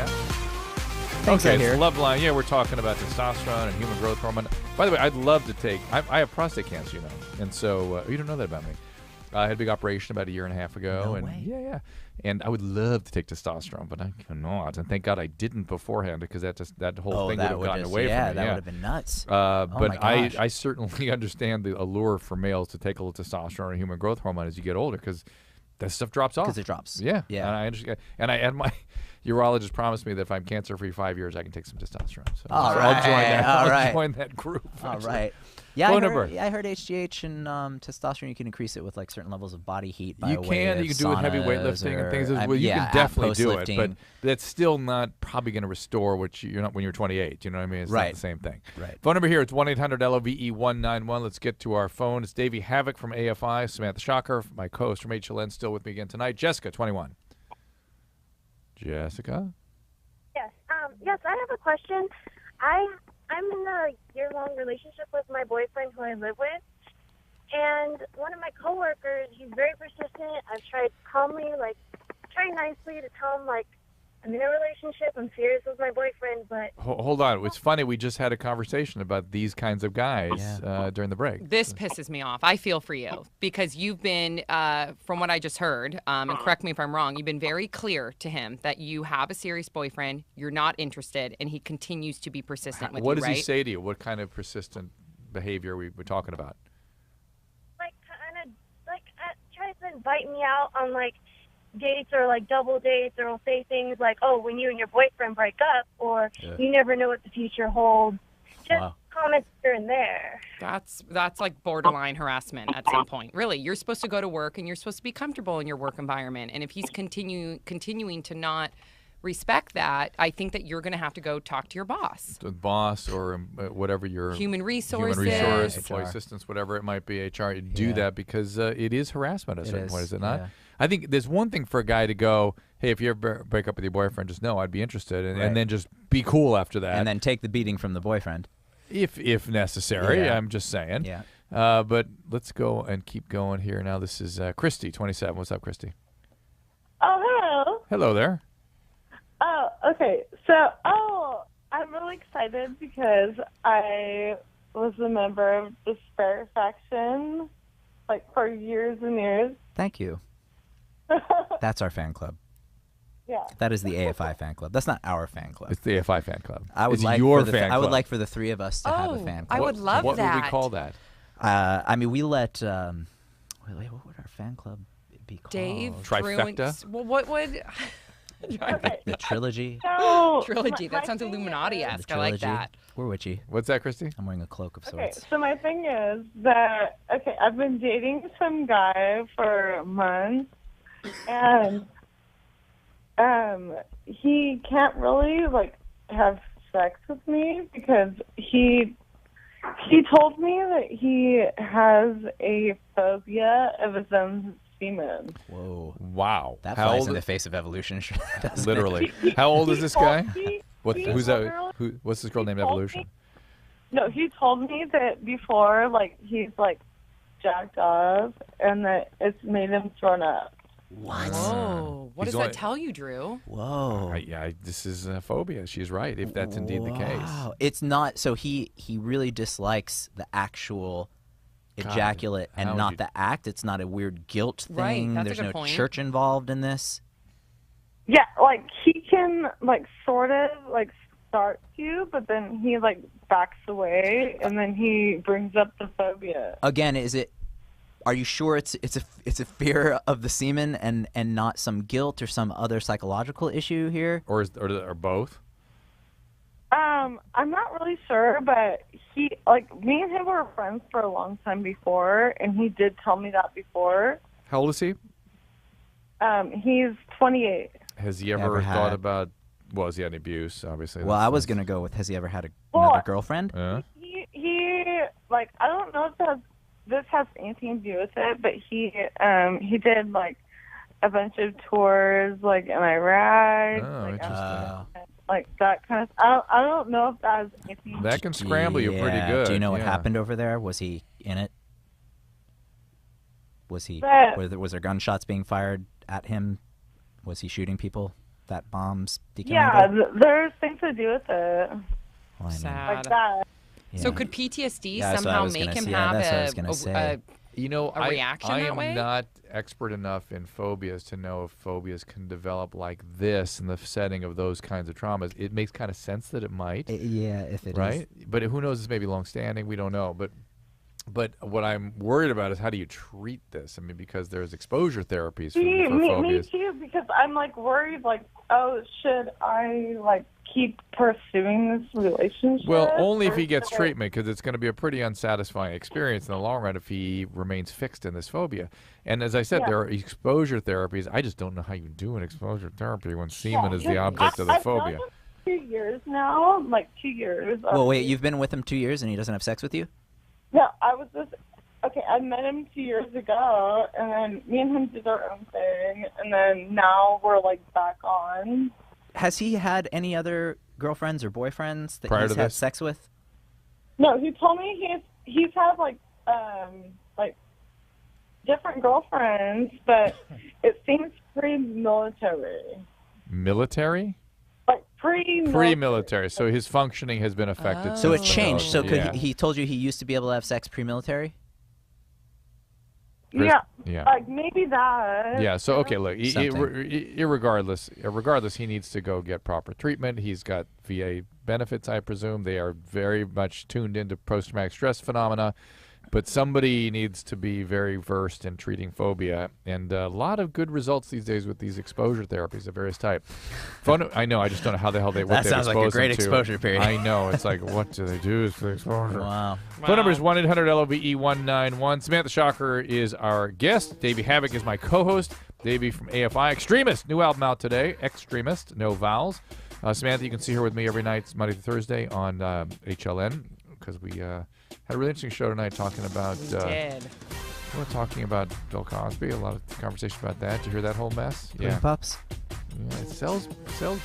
Yeah. Thanks, okay, I hear. it's Loveline. Yeah, we're talking about testosterone and human growth hormone. By the way, I'd love to take. I have prostate cancer, and so you don't know that about me. I had a big operation about 1.5 years ago, No and way. yeah, and I would love to take testosterone, but I cannot. And thank God I didn't beforehand, because that whole thing would have gotten away from me. Yeah, that would have been nuts. But my gosh. I certainly understand the allure for males to take a little testosterone and human growth hormone as you get older, because that stuff drops off. Because it drops. Yeah, Yeah. And I understand. And my urologist promised me that if I'm cancer-free 5 years, I can take some testosterone. So All I'll right. join that. All right. I'll join that group. All actually. right. Yeah, Phone I number. heard HGH and testosterone. You can increase it with like certain levels of body heat. By You way can. of You can do it with heavy saunas weightlifting and things. or- Well, you yeah, can definitely do it, post-lifting. but that's still not probably going to restore what you're not when you're 28. You know what I mean? It's not Right. the same thing. Right. Phone number here. It's 1-800-LOVE-191. Let's get to our phone. It's Davey Havoc from AFI. Samantha Shocker, my co-host from HLN, still with me again tonight. Jessica, 21. Jessica. Yes. Yes, I have a question. I'm in a year-long relationship with my boyfriend who I live with, and one of my coworkers, he's very persistent. I've tried calmly, try nicely to tell him, I'm in a relationship, I'm serious with my boyfriend, but... Hold on. It's funny. We just had a conversation about these kinds of guys during the break. This pisses me off. I feel for you because you've been, from what I just heard, and correct me if I'm wrong, you've been very clear to him that you have a serious boyfriend, you're not interested, and he continues to be persistent with What you, does right? he say to you? What kind of persistent behavior we're talking about? Tries to invite me out on, dates or, double dates, or will say things like, oh, when you and your boyfriend break up, or you never know what the future holds. Just comments here and there. That's like borderline harassment at some point. Really, you're supposed to go to work and you're supposed to be comfortable in your work environment. And if he's continuing to not respect that, I think that you're going to have to go talk to your boss. The boss or whatever your Human resources, employee assistance, whatever it might be, HR. Do that because it is harassment at a certain point, is it not? Yeah. I think there's one thing for a guy to go, hey, if you ever break up with your boyfriend, just know I'd be interested, and then just be cool after that. And then take the beating from the boyfriend. If necessary, Yeah. I'm just saying. Yeah. But let's go and keep going here. Now this is Christy, 27. What's up, Christy? Oh, hello. Hello there. Oh, okay. So, I'm really excited because I was a member of the Spare faction, for years and years. Thank you. That's our fan club. Yeah. That is the AFI fan club. That's not our fan club. It's the AFI fan club. I would It's like your for the fan I would club. like for the three of us to have a fan club. I would love what that. would we call that? We let. Wait, what would our fan club be called? Dave, Trifecta? Well, what would... The trilogy. So, Trilogy. my That sounds thing Illuminati-esque. The I like trilogy. that. We're witchy. What's that, Christy? I'm wearing a cloak of Okay, sorts. so my thing is that, I've been dating some guy for months, and he can't really, have sex with me because he told me that he has a phobia of his own semen. Whoa. Wow. That How flies old in the is- face of evolution. doesn't it? Literally. How old is this guy? He Who's literally- that? What's this girl named told Evolution? me- No, he told me that before, he's, jacked off, and that it's made him thrown up. What? Whoa. What He's does that only- tell you, Drew? Whoa. This is a phobia. She's right, if that's indeed the case. Wow. It's not. So he really dislikes the actual God, ejaculate how and would not you- the act. It's not a weird guilt thing. Right, that's a There's good no point. church involved in this. Yeah, he can, sort of, start to, but then he, backs away, and then he brings up the phobia. Again, are you sure it's a fear of the semen and not some guilt or some other psychological issue here? Or both? I'm not really sure, but he, me and him were friends for a long time before, and he did tell me that before. How old is he? He's 28. Has he Never ever thought had. about, has he had any abuse, obviously? Well, I was going to go with, has he ever had another girlfriend? He I don't know if this has anything to do with it, but he did, a bunch of tours, in Iraq. Oh, interesting. That kind of. I don't know if that has anything. That can scramble you pretty Yeah. good. Do you know what yeah. happened over there? Was he in it? Was he? But- Was there gunshots being fired at him? Was he shooting people? that bomb's decaying. Yeah, there's things to do with it. Well, Sad. Like that. So could PTSD Yeah, that's what I somehow was make gonna him say. Yeah, have that's what I was gonna say. You know, a reaction I that am way? not expert enough in phobias to know if phobias can develop like this in the setting of those kinds of traumas. It makes kind of sense that it might. Yeah, if it is. right? But who knows? This may be long-standing. We don't know. But what I'm worried about is how do you treat this? I mean, because there's exposure therapies for Me phobias. too, because I'm like worried, like, oh, should I like keep pursuing this relationship? Well, only if or he gets should I- treatment, because it's going to be a pretty unsatisfying experience in the long run if he remains fixed in this phobia. And as I said, Yeah. there are exposure therapies. I just don't know how you do an exposure therapy when semen is the because object of the I've phobia. done it 2 years now, like 2 years. Well, wait, you've been with him 2 years and he doesn't have sex with you? No, I was just okay. I met him 2 years ago, and then me and him did our own thing, and then now we're like back on. Has he had any other girlfriends or boyfriends that Prior he's to had this? sex with? No, he told me he's had like different girlfriends, but it seems pre-military. Military? Like pre-military. Pre-military. So his functioning has been affected. So since it the changed. So military. could he told you he used to be able to have sex pre-military? Yeah, Yeah. like maybe that. Yeah. So okay, look. Something. Irregardless, he needs to go get proper treatment. He's got VA benefits, I presume. They are very much tuned into post-traumatic stress phenomena. But somebody needs to be very versed in treating phobia, and a lot of good results these days with these exposure therapies of various type. I know. I just don't know how the hell That sounds like a great exposure period. I know. It's like, what do they do for exposure? Wow. Phone number is 1-800-LOVE-191. Samantha Shocker is our guest. Davey Havoc is my co-host. Davey from AFI. Extremist. New album out today. Extremist. No vowels. Samantha, you can see her with me every night, Monday through Thursday on HLN, because we had a really interesting show tonight talking about... We're talking about Bill Cosby. A lot of conversation about that. Did you hear that whole mess? Pudding Pups? Yeah, it sells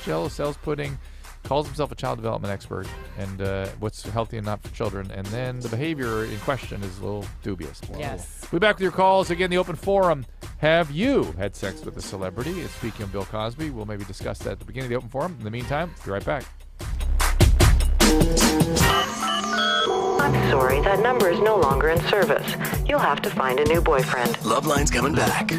Jello, sells pudding, calls himself a child development expert, and what's healthy and not for children. And then the behavior in question is a little dubious. Yes. We'll be back with your calls. Again, the open forum. Have you had sex with a celebrity? And speaking of Bill Cosby, we'll maybe discuss that at the beginning of the open forum. In the meantime, be right back. I'm sorry, that number is no longer in service. You'll have to find a new boyfriend. Loveline's coming back.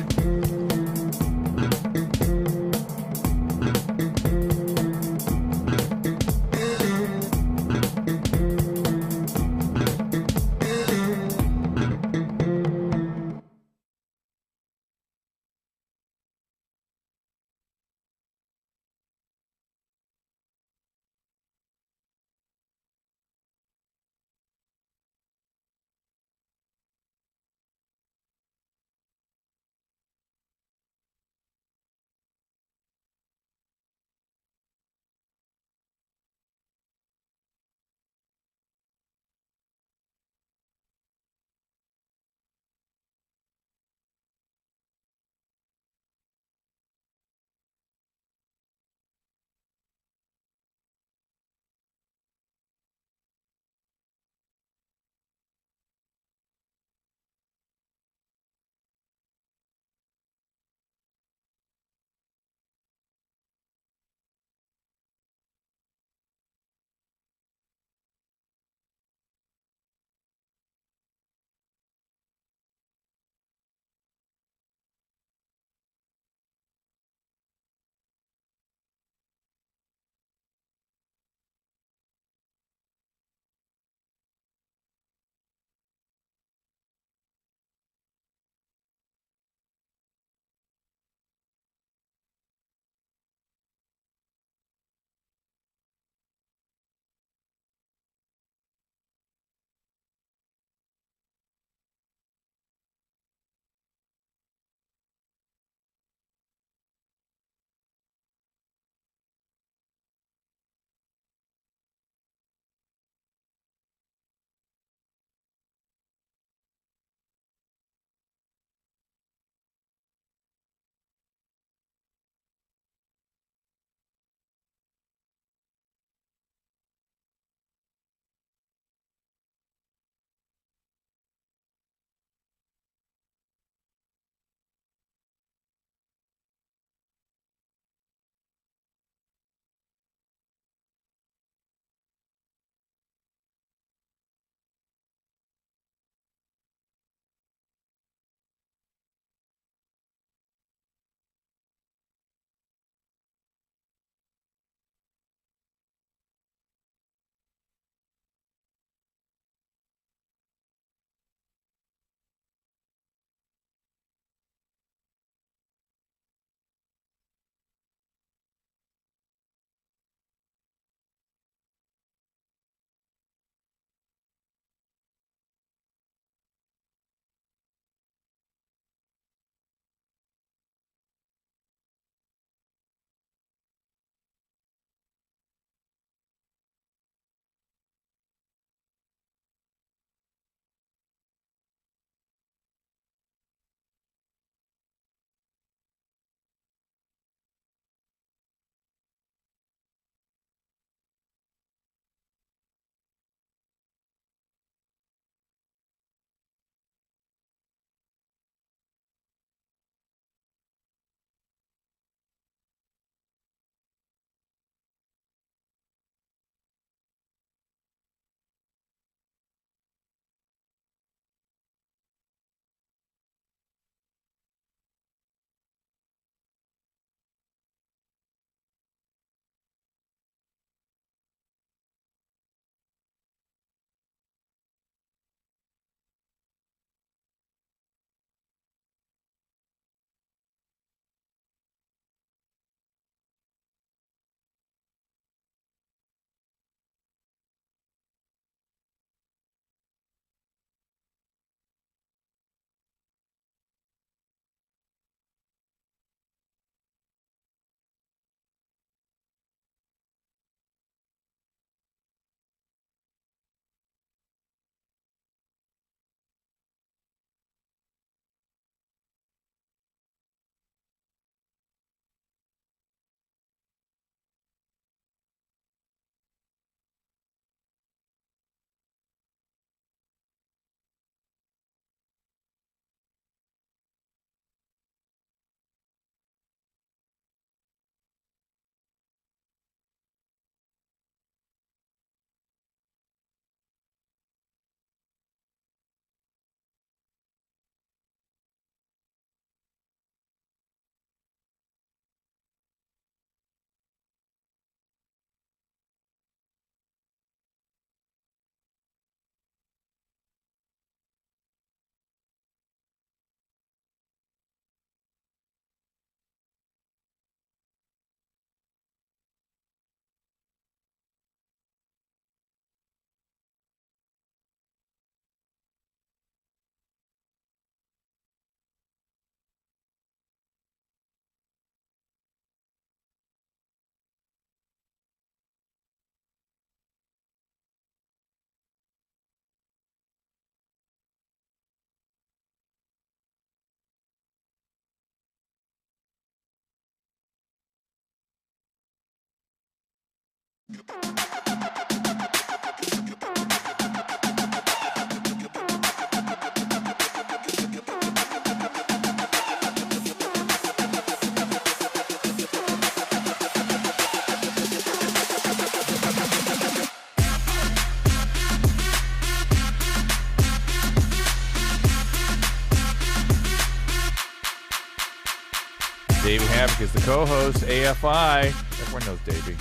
Davey Havoc is the co-host, AFI. Everyone knows Davey.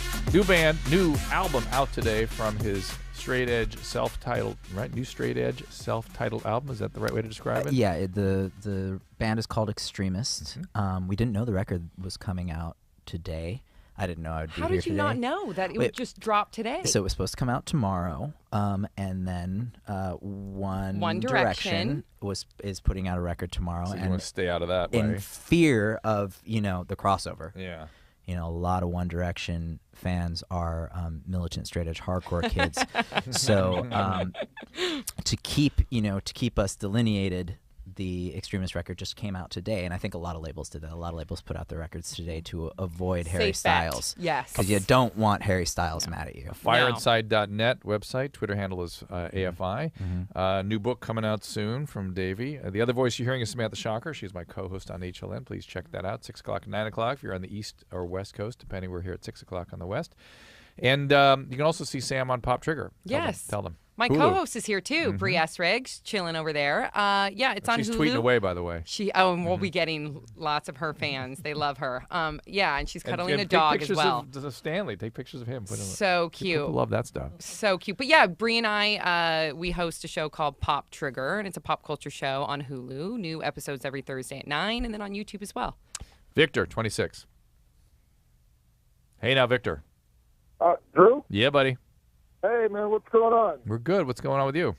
New album out today from his straight edge self-titled, right? New straight edge self-titled album. Is that the right way to describe it? Yeah, the band is called Extremist. We didn't know the record was coming out today. I didn't know I would be here today. How did you not know that it would just drop today? So it was supposed to come out tomorrow, and then One Direction is putting out a record tomorrow. So you and want to stay out of that in way. fear of the crossover. Yeah. A lot of One Direction fans are militant straight edge hardcore kids. So to keep us delineated, the Extremist record just came out today, and I think a lot of labels did that. A lot of labels put out their records today to avoid Harry Safe bet. Styles. Yes. Because you don't want Harry Styles mad at you. FireInside.net website. Twitter handle is AFI. New book coming out soon from Davey. The other voice you're hearing is Samantha Shocker. She's my co-host on HLN. Please check that out. 6 o'clock and 9 o'clock if you're on the East or West Coast, depending. We're here at 6 o'clock on the West. And you can also see Sam on Pop Trigger. Tell them. My Hulu. co-host is here too, Bree Esriggs, chilling over there. It's on Hulu. She's tweeting away, by the way. And we'll be getting lots of her fans. They love her. And she's cuddling a dog as well. Of Stanley. Take pictures of him. So cute. People love that stuff. So cute. But yeah, Bree and I, we host a show called Pop Trigger, and it's a pop culture show on Hulu. New episodes every Thursday at 9, and then on YouTube as well. Victor, 26. Hey now, Victor. Drew? Yeah, buddy. Hey, man, what's going on? We're good. What's going on with you?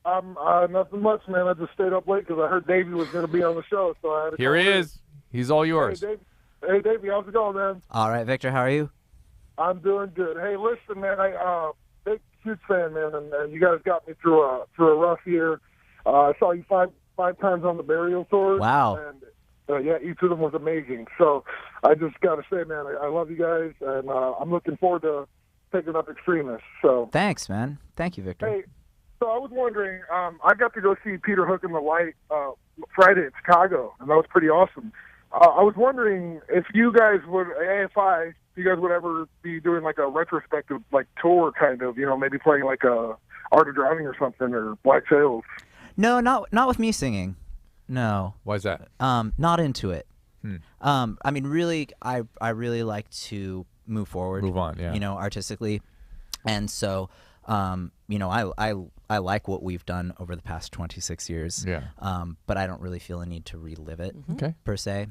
Nothing much, man. I just stayed up late because I heard Davey was going to be on the show, so I had to Here he is. He's all yours. Hey, Davey, how's it going, man? All right, Victor, how are you? I'm doing good. Hey, listen, man, I big, huge fan, man, and you guys got me through a rough year. I saw you five times on the Burial Tour. Wow. And yeah, each of them was amazing. So I just got to say, man, I love you guys, and I'm looking forward to picking up Extremists. So thanks, man. Thank you, Victor. Hey, so I was wondering, I got to go see Peter Hook and the Light Friday in Chicago, and that was pretty awesome. I was wondering if you guys would, AFI, if you guys would ever be doing like a retrospective like tour kind of, maybe playing like a Art of Drowning or something, or Black Sails. No, not with me singing. No. Why is that? Not into it. I mean, really, I really like to move forward. Move on, yeah. Artistically. And so, I like what we've done over the past 26 years. Yeah. But I don't really feel a need to relive it, Okay. per se.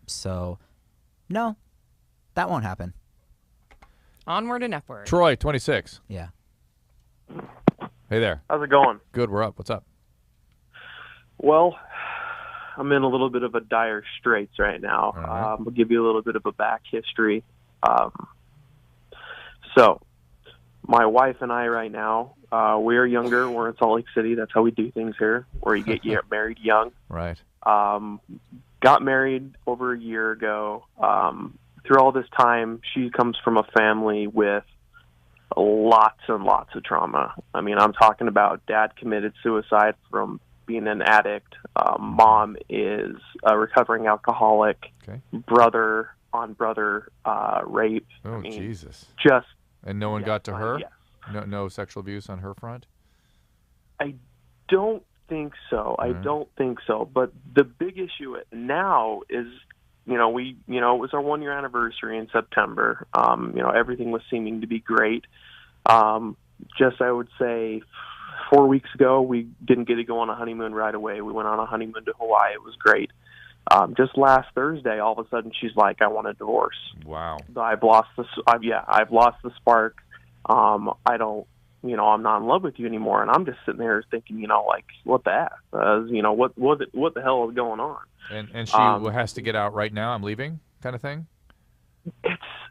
So, no, that won't happen. Onward and upward. Troy, 26. Yeah. Hey there. How's it going? Good. We're up. What's up? Well, I'm in a little bit of a dire straits right now. Right. I'll give you a little bit of a back history. So, my wife and I right now, we're younger. We're in Salt Lake City. That's how we do things here, where you get married young. Right. Got married over a year ago. Through all this time, she comes from a family with lots and lots of trauma. I mean, I'm talking about dad committed suicide from being an addict. Mom is a recovering alcoholic. Okay. Brother on brother rape. Oh, Jesus. Just. And no one got to her? Yes. No sexual abuse on her front? I don't think so. I don't think so. But the big issue now is, it was our 1 year anniversary in September. Everything was seeming to be great. I would say 4 weeks ago, we didn't get to go on a honeymoon right away. We went on a honeymoon to Hawaii. It was great. Just last Thursday, all of a sudden, she's like, "I want a divorce." Wow. I've lost the spark. I don't, I'm not in love with you anymore. And I'm just sitting there thinking, what the F? What the hell is going on? And she has to get out right now. I'm leaving, kind of thing.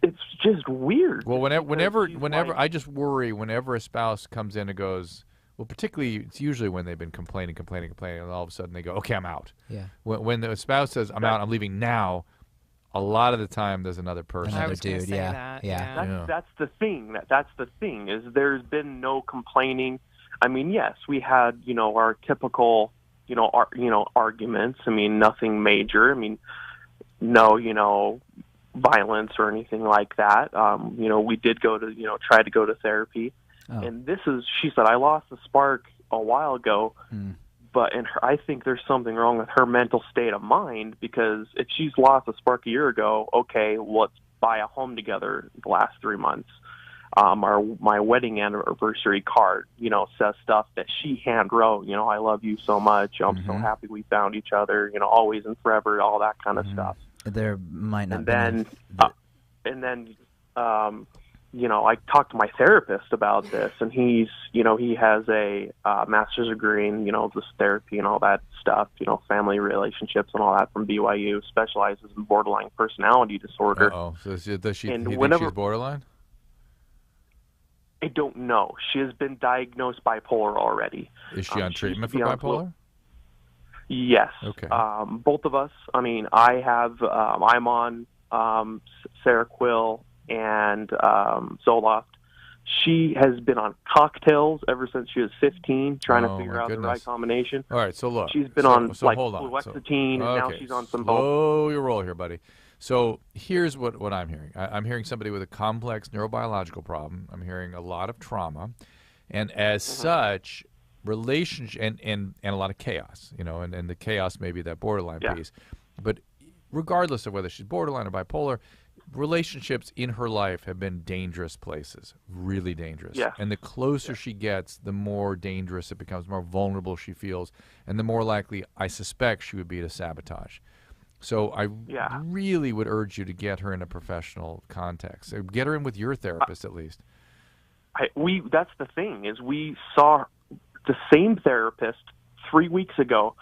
It's just weird. Well, whenever I just worry whenever a spouse comes in and goes. Well, particularly, it's usually when they've been complaining, and all of a sudden they go, "Okay, I'm out." Yeah. When the spouse says, "I'm out, I'm leaving now," a lot of the time there's another person. Another dude, That's the thing. That's the thing is there's been no complaining. I mean, yes, we had our typical arguments. I mean, nothing major. I mean, no violence or anything like that. We did go to try to go to therapy, and she said I lost the spark a while ago. But I think there's something wrong with her mental state of mind, because if she's lost a spark a year ago, okay, let's buy a home together the last 3 months. My wedding anniversary card, says stuff that she hand wrote. I love you so much. I'm so happy we found each other. Always and forever, all that kind of stuff. There might not. And then I talked to my therapist about this, and he has a master's degree in, this therapy and all that stuff, family relationships and all that from BYU, specializes in borderline personality disorder. So does she think she's borderline? I don't know. She has been diagnosed bipolar already. Is she on treatment for bipolar? Yes. Okay. Both of us. I mean, I'm on Seroquel and Zoloft. She has been on cocktails ever since she was 15, trying to figure out the right combination. All right, so look. She's been on hold on. fluoxetine, and now she's on some. Slow your roll here, buddy. So here's what I'm hearing. I'm hearing somebody with a complex neurobiological problem. I'm hearing a lot of trauma, and as such, relationship and a lot of chaos. And the chaos may be that borderline piece. But regardless of whether she's borderline or bipolar, relationships in her life have been dangerous places, really dangerous. Yeah. And the closer she gets, the more dangerous it becomes, the more vulnerable she feels, and the more likely, I suspect, she would be to sabotage. So I really would urge you to get her in a professional context. So get her in with your therapist at least. That's the thing, is we saw the same therapist 3 weeks ago.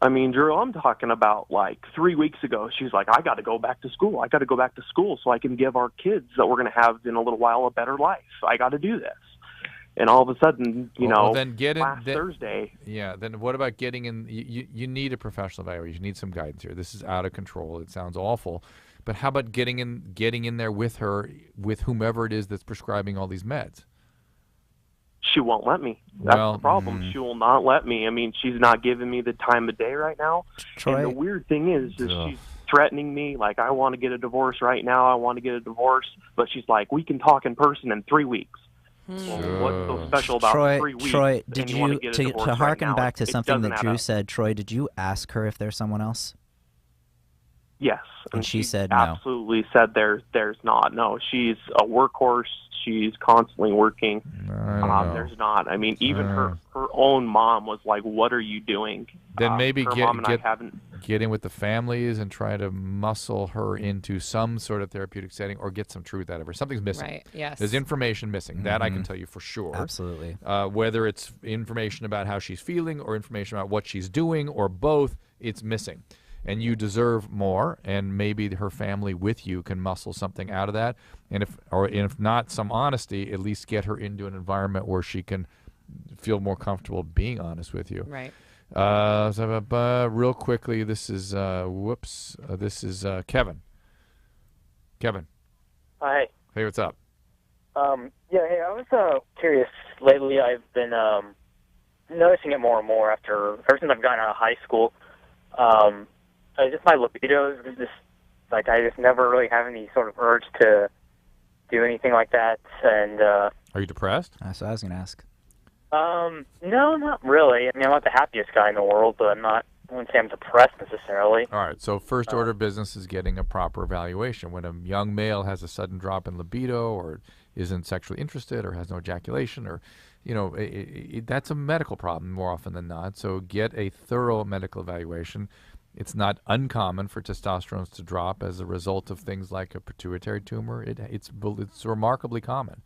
I mean, Drew, I'm talking about like 3 weeks ago. She's like, I got to go back to school. I got to go back to school so I can give our kids that we're going to have in a little while a better life. I got to do this. And all of a sudden, then last Thursday. Yeah, then what about getting in? You need a professional evaluation. You need some guidance here. This is out of control. It sounds awful. But how about getting in there with her, with whomever it is that's prescribing all these meds? She won't let me. That's the problem. She will not let me. I mean, she's not giving me the time of day right now. Troy. And the weird thing is she's threatening me, like, I want to get a divorce right now. I want to get a divorce. But she's like, we can talk in person in 3 weeks. Well, what's so special about 3 weeks? Troy, did and you you, get a divorce to right harken now? back to It something doesn't that add Drew up. said, Troy, did you ask her if there's someone else? Yes. And she said no. Absolutely said there's not. No, she's a workhorse. She's constantly working. There's not. I mean, even her own mom was like, "What are you doing?" Then maybe her mom and I haven't. Get in with the families and try to muscle her into some sort of therapeutic setting, or get some truth out of her. Something's missing. Right. Yes. There's information missing. That I can tell you for sure. Absolutely. Whether it's information about how she's feeling or information about what she's doing or both, it's missing. And you deserve more, and maybe her family with you can muscle something out of that. And if not some honesty, at least get her into an environment where she can feel more comfortable being honest with you. Right. Real quickly, this is this is Kevin. Kevin. Hi. Hey, what's up? Hey, I was curious. Lately, I've been noticing it more and more ever since I've gotten out of high school. Just my libido is just like, I just never really have any sort of urge to do anything like that. And are you depressed? That's what I was going to ask. No, not really. I mean, I'm not the happiest guy in the world, but I wouldn't say I'm depressed necessarily. All right, so first order business is getting a proper evaluation. When a young male has a sudden drop in libido, or isn't sexually interested, or has no ejaculation, or that's a medical problem more often than not. So get a thorough medical evaluation. It's not uncommon for testosterone to drop as a result of things like a pituitary tumor. It's remarkably common.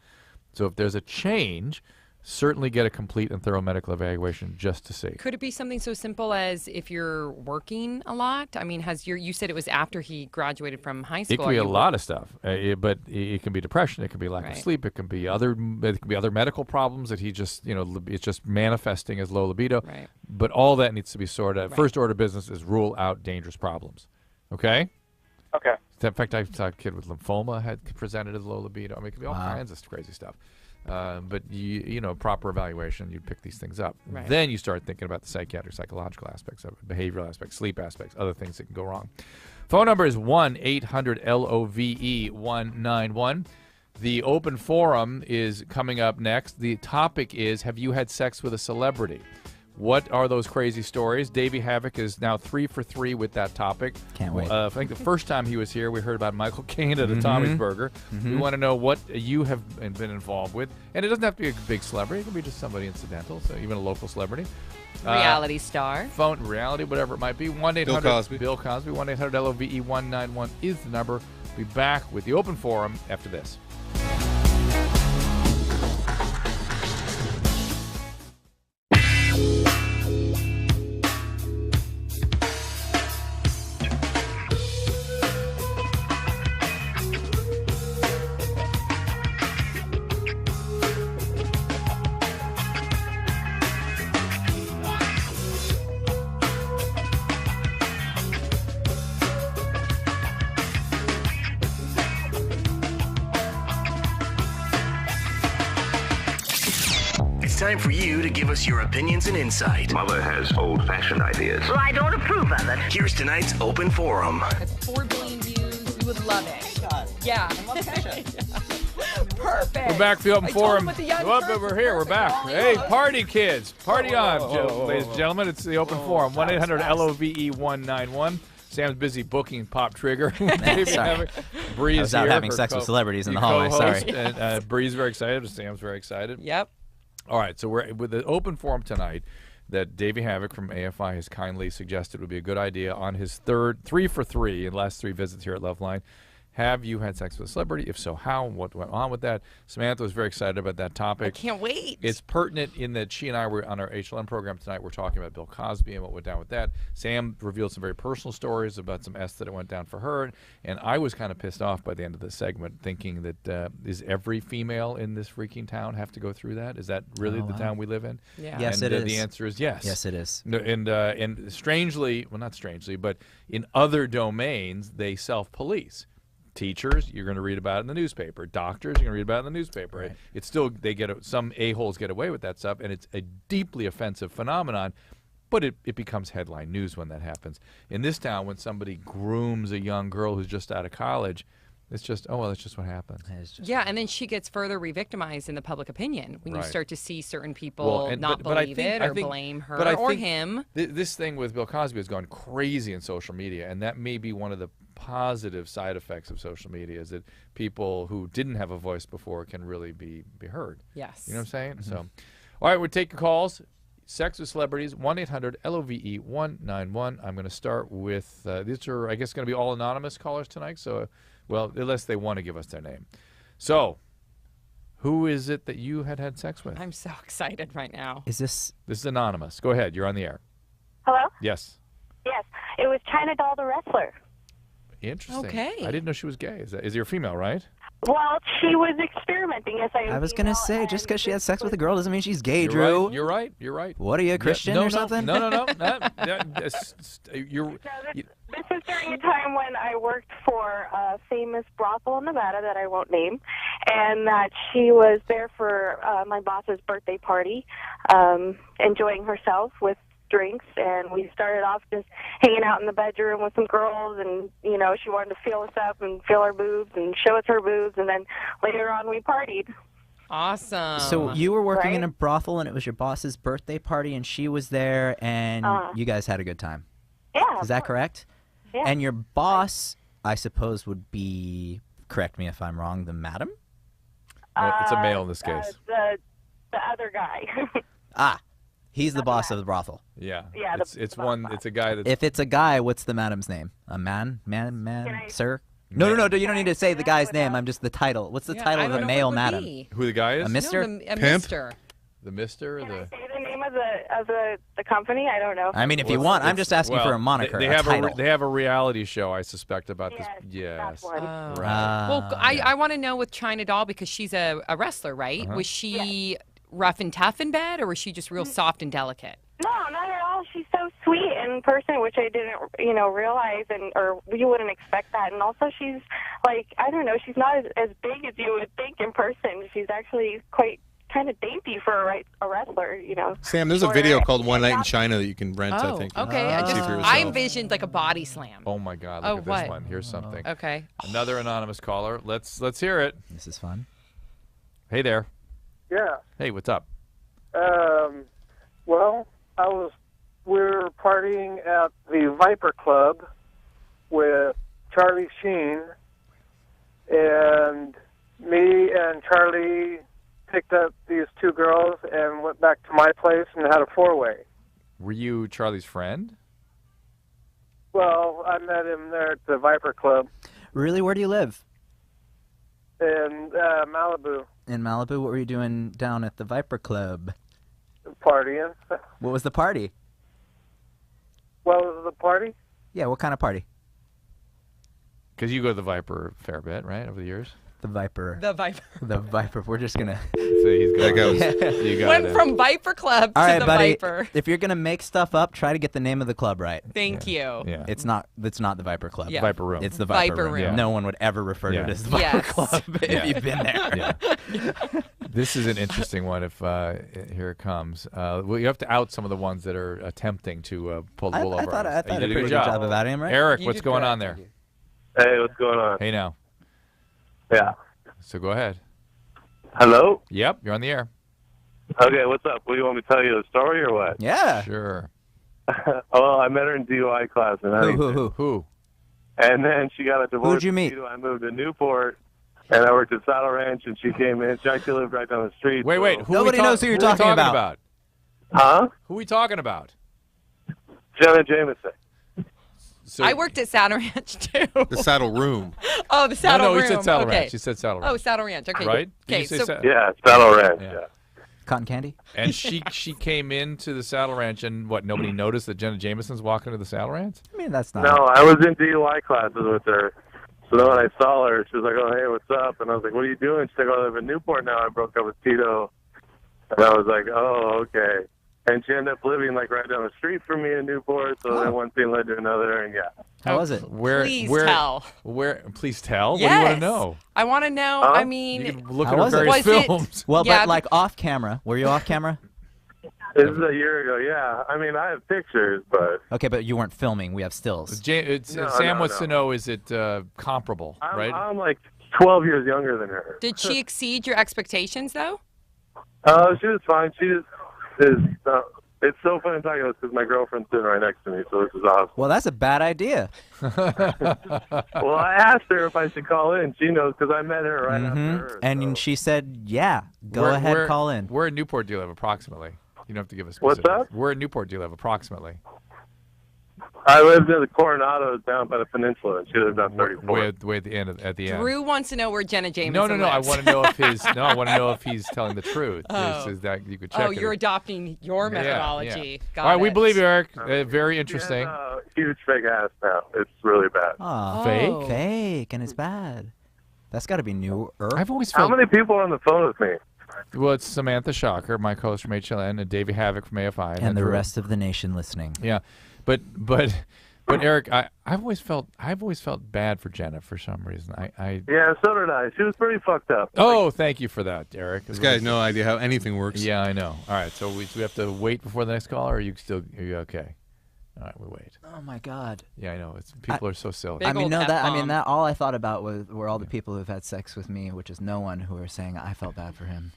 So if there's a change, certainly get a complete and thorough medical evaluation just to see. Could it be something so simple as if you're working a lot? I mean, you said it was after he graduated from high school. It can be a lot of stuff, but it can be depression. It can be lack of sleep. It can be other medical problems that he just, it's just manifesting as low libido. Right. But all that needs to be sorted out. First order business is rule out dangerous problems. Okay? Okay. In fact, I saw a kid with lymphoma had presented as low libido. I mean, it could be all kinds of crazy stuff. But you know, proper evaluation, you'd pick these things up. Right. Then you start thinking about the psychiatric, psychological aspects of it, behavioral aspects, sleep aspects, other things that can go wrong. Phone number is 1-800-LOVE-191. The open forum is coming up next. The topic is, have you had sex with a celebrity? What are those crazy stories? Davey Havoc is now 3 for 3 with that topic. Can't wait. I think the first time he was here, we heard about Michael Caine at a Tommy's Burger. We want to know what you have been involved with. And it doesn't have to be a big celebrity. It can be just somebody incidental, so even a local celebrity. Reality star. Phone, reality, whatever it might be. 1-800 Bill Cosby. Bill Cosby. 1-800-LOVE-191 is the number. Be back with the open forum after this. It's time for you to give us your opinions and insight. Mother has old-fashioned ideas. Well, I don't approve of it. Here's tonight's open forum. It's 4 billion views. You would love it. Yeah. Perfect. We're back for the open forum. with the young We're here. We're back. Hey, party kids. Party on, ladies and gentlemen. It's the open forum. 1-800-LOVE-191. Sam's busy booking Pop Trigger. Sorry. Bree's I was out here, having her sex with celebrities in the hallway. co-host, Sorry. And Bree's very excited. Sam's very excited. Yep. All right, so we're with the open forum tonight that Davey Havoc from AFI has kindly suggested would be a good idea on his 3 for 3 in the last 3 visits here at Loveline. Have you had sex with a celebrity? If so, how? What went on with that? Samantha was very excited about that topic. I can't wait. It's pertinent in that she and I were on our HLN program tonight. We're talking about Bill Cosby and what went down with that. Sam revealed some very personal stories about some S that went down for her. And I was kind of pissed off by the end of the segment, thinking that is every female in this freaking town have to go through that? Is that really the town we live in? Yeah. Yes, and, it is. The answer is yes. Yes, it is. And strangely, well, not strangely, but in other domains, they self-police. Teachers, you're going to read about it in the newspaper. Doctors, you're going to read about it in the newspaper. Right. It's still, some a-holes get away with that stuff, and it's a deeply offensive phenomenon, but it becomes headline news when that happens. In this town, when somebody grooms a young girl who's just out of college, it's just, oh, well, that's just what happens. Yeah, and then she gets further re-victimized in the public opinion when you start to see certain people Well, not believe it or blame her or him. This thing with Bill Cosby has gone crazy in social media, and that may be one of the positive side effects of social media is that people who didn't have a voice before can really be heard. Yes. You know what I'm saying? So, all right, we're taking calls. Sex with celebrities, 1-800-LOVE-191. I'm going to start with, these are, I guess, going to be all anonymous callers tonight. So, well, unless they want to give us their name. So, who is it that you had sex with? I'm so excited right now. This is anonymous. Go ahead. You're on the air. Hello? Yes. Yes. It was China Doll the wrestler. Interesting. Okay. I didn't know she was gay. Is your female, right? Well, she was experimenting. Yes, I was going to say, just because she had sex with a girl doesn't mean she's gay, Drew. You're right. You're right. What are you, a Christian or something? No. This is during a time when I worked for a famous brothel in Nevada that I won't name, and that she was there for my boss's birthday party, enjoying herself with drinks, and we started off just hanging out in the bedroom with some girls, and you know, she wanted to feel us up and feel our boobs and show us her boobs, and then later on we partied. Awesome. So you were working in a brothel, and it was your boss's birthday party, and she was there, and you guys had a good time. Yeah. Is that correct? Yeah. And your boss, I suppose, would be, correct me if I'm wrong, the madam? No, it's a male in this case. The other guy. He's the boss of the brothel. Yeah. Yeah, It's a guy that's... If it's a guy, what's the madam's name? A man, sir? No, you don't need to say the guy's name. I'm just the title. What's the title of the male madam? Who the guy is? A mister? No, a mister. The mister? Can I say the name of the company? I don't know. I mean, if you want, I'm just asking for a moniker, They a title. they have a reality show, I suspect, about this. Yes. Oh. Right. Well, I want to know with China Doll, because she's a wrestler, right? Was she rough and tough in bed, or was she just real soft and delicate? No, not at all. She's so sweet, and in person, which I didn't, realize, or you wouldn't expect that. And also, she's like, I don't know, she's not as big as you would think in person. She's actually quite kind of dainty for a wrestler, Sam, there's a video called One Night in China that you can rent, I think. Okay. I envisioned like a body slam. Oh my God! Look at what? this one. Here's something. Okay. Another anonymous caller. Let's hear it. This is fun. Hey there. Yeah. Hey, what's up? Well, we were partying at the Viper Club with Charlie Sheen, and me and Charlie picked up these two girls and went back to my place and had a four-way. Were you Charlie's friend? Well, I met him there at the Viper Club Really? Where do you live? in Malibu, In Malibu? What were you doing down at the Viper Club? partying. What was the party? What was the party? Yeah, what kind of party? Because you go to the Viper a fair bit, right, over the years? The Viper. The Viper. The Viper. We're just going to... See, he's going. You got Went it. from Viper Club All to right, the buddy, Viper. if you're going to make stuff up, try to get the name of the club right. Thank you. Yeah. It's not the Viper Club. Yeah. Viper Room. It's the Viper, Viper Room. Room. Yeah. No one would ever refer to Yeah. it as the Viper Yes. Club if you've been there. Yeah. This is an interesting one. If here it comes. Well, you have to out some of the ones that are attempting to pull the wool over. I thought us. I You did a pretty good job of outing him, right? Eric, You what's did going great, on there? thank Hey, what's going on? Hey now. Yeah. So go ahead. Hello? Yep, you're on the air. Okay, what's up? What do you want me to tell you, the story or what? Yeah. Sure. Well, I met her in DUI class. And Who? And then she got a divorce. Who'd you meet? I moved to Newport, and I worked at Saddle Ranch, and she came in. She actually lived right down the street. Wait. Nobody knows who you're talking about. Huh? Who are we talking about? Jenna Jameson. So, I worked at Saddle Ranch too. The Saddle Room. Oh, the Saddle no, Room. he said Saddle okay. Ranch. He said Saddle Ranch. Oh, Saddle Ranch. Okay. Right? Did Okay. you say So Yeah, Saddle Ranch. Yeah. Yeah. Cotton candy? And she came into the Saddle Ranch, and what? Nobody noticed that Jenna Jameson's walking to the Saddle Ranch? I mean, that's not... No, I was in DUI classes with her. So then when I saw her, she was like, "Oh, hey, what's up?" And I was like, "What are you doing?" She's like, "Oh, I live in Newport now. I broke up with Tito." And I was like, "Oh, okay." And she ended up living like right down the street from me in Newport. So then one thing led to another, and yeah. How was it? Please tell. Please tell? Yes. What do you want to know? I want to know. Huh? I mean, You can look How at her was it? various Was it- films. Well, Yeah, but like off camera. Were you off camera? This is a year ago, yeah. I mean, I have pictures, but Okay, but you weren't filming. We have stills. Sam wants to know, is it comparable, right? I'm like 12 years younger than her. did she exceed your expectations though? She was fine. She just is. It's so funny talking about this because my girlfriend's sitting right next to me, so this is awesome. Well, that's a bad idea. Well, I asked her if I should call in. She knows because I met her right after her. And she said, yeah, go ahead, call in. Where in Newport do you live approximately? You don't have to give us What's specifics. that? Where in Newport do you live approximately? I lived in the Coronados down by the peninsula, and she lived on 34. Way at the end. At the end. Drew wants to know where Jenna Jameson No. I lives. want to know if I want to know if he's telling the truth. Oh. Is that you could check it. You're adopting your Yeah, methodology. yeah. Got All right, we it. believe you, Eric. Very interesting. Huge fake ass now. It's really bad. Oh, Fake? Fake, and it's bad. That's got to be newer. I've always How felt. many people are on the phone with me? Well, it's Samantha Shocker, my host from HLN, and Davey Havoc from AFI, And the Drew. rest of the nation listening. Yeah, but Eric, I've always felt bad for Jenna for some reason. Yeah, so did I. She was pretty fucked up. Oh, thank you for that, Eric. This guy has no idea how anything works. Yeah, I know. All right, so we have to wait before the next call, or are you okay? All right, we wait. Oh my God. Yeah, I know. People are so silly. I mean, that all I thought about were all the people who've had sex with me, which is no one, who are saying I felt bad for him.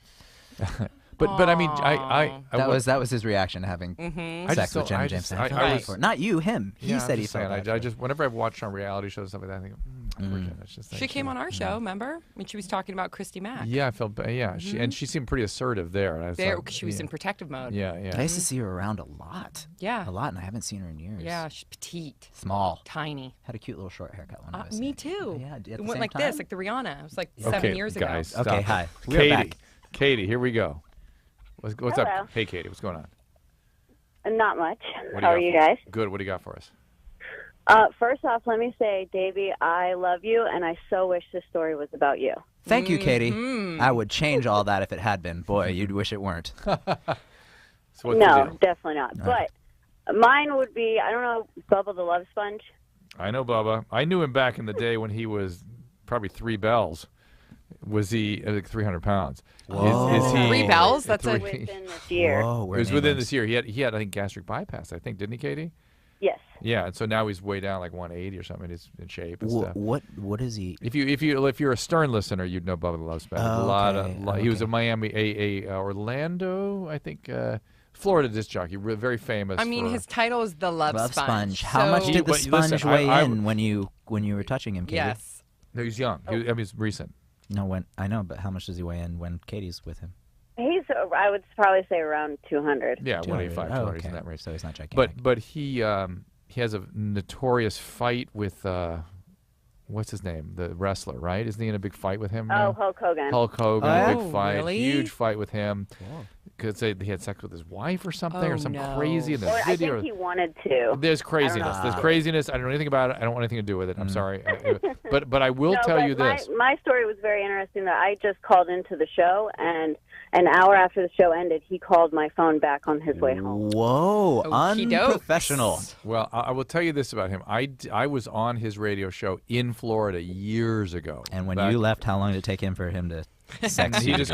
But I mean, I that was his reaction to having sex with Jenna Jameson. I felt bad for her. Not you, him. He said he felt bad. I just whenever I've watched on reality shows and stuff like that, I think, it's just She came on our show, remember? When she was talking about Christy Mack. Yeah, I felt bad. Yeah, she seemed pretty assertive there. Because she was in protective mode. Yeah. I used to see her around a lot. Yeah. A lot, and I haven't seen her in years. Yeah, she's petite. Small. Tiny. Had a cute little short haircut when I was Me too. Yeah, at the it same went like time? this, like the Rihanna. It was like 7 years ago. Guys, Okay, stop. hi. We're back. Katie, here we go. What's Hello. up? Hey, Katie, what's going on? Not much. What do How are you guys? Good. What do you got for us? First off, let me say, Davey, I love you, and I so wish this story was about you. Thank you, Katie. Mm-hmm. I would change all that if it had been. Boy, you'd wish it weren't. So what's the No, deal? definitely not. All But Mine would be, I don't know, Bubba the Love Sponge. I know Bubba. I knew him back in the day when he was probably 3 bells. Was he like 300 pounds? Whoa. Is he 3 bells? That's within this year. Whoa, it was within this year. He had I think gastric bypass. I think, didn't he, Katie? Yes. Yeah, and so now he's way down like 180 or something. He's in shape and stuff. What is he? If you're a Stern listener, you'd know Bubba the Love Sponge. He was a Miami, Orlando, I think. Florida disc jockey, very famous. I mean, his title is the Love Sponge. How much did the sponge weigh in when you were touching him, Katie? Yes. No, he's young. I mean, he's recent. No, I know, but how much does he weigh in when Katie's with him? He's, I would probably say around 200. Yeah, 185, 200, okay. in that range. So he's not gigantic. But he has a notorious fight with what's his name, the wrestler, right? Isn't he in a big fight with him? Oh, Hulk Hogan. Hulk Hogan, big fight, really? huge fight with him. Because he had sex with his wife or something, or something crazy in the Or video. I think he wanted to. There's craziness. There's craziness. I don't know anything about it. I don't want anything to do with it. I'm sorry. But I will tell you this. My story was very interesting. That I just called into the show, and an hour after the show ended, he called my phone back on his way home. Whoa, unprofessional. Well, I will tell you this about him. I was on his radio show in Florida years ago. And when you left, how long did it take him for him to sex he you? just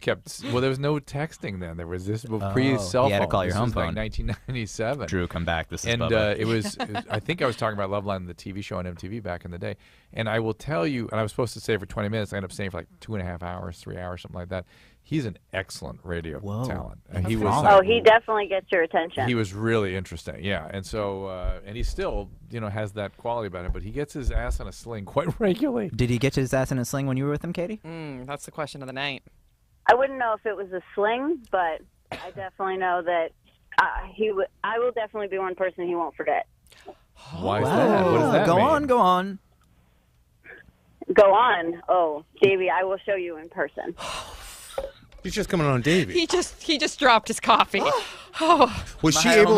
kept. Well, there was no texting then. There was this pre-cell phone. You had to call your home this was phone. Like 1997. Drew, come back. This is and Bubba. it was. I think I was talking about Loveline, the TV show on MTV back in the day. And I will tell you, and I was supposed to stay for 20 minutes. I ended up staying for like 2.5 hours, 3 hours, something like that. He's an excellent radio talent. And he was. Oh, he definitely gets your attention. He was really interesting, yeah. And so, and he still, has that quality about him. But he gets his ass in a sling quite regularly. Did he get his ass in a sling when you were with him, Katie? That's the question of the night. I wouldn't know if it was a sling, but I definitely know that I will definitely be one person he won't forget. Why is that? What does that Go mean? on, go on. Go on. Oh, Davey, I will show you in person. He's just coming on Davey. He just dropped his coffee. Oh. Was he able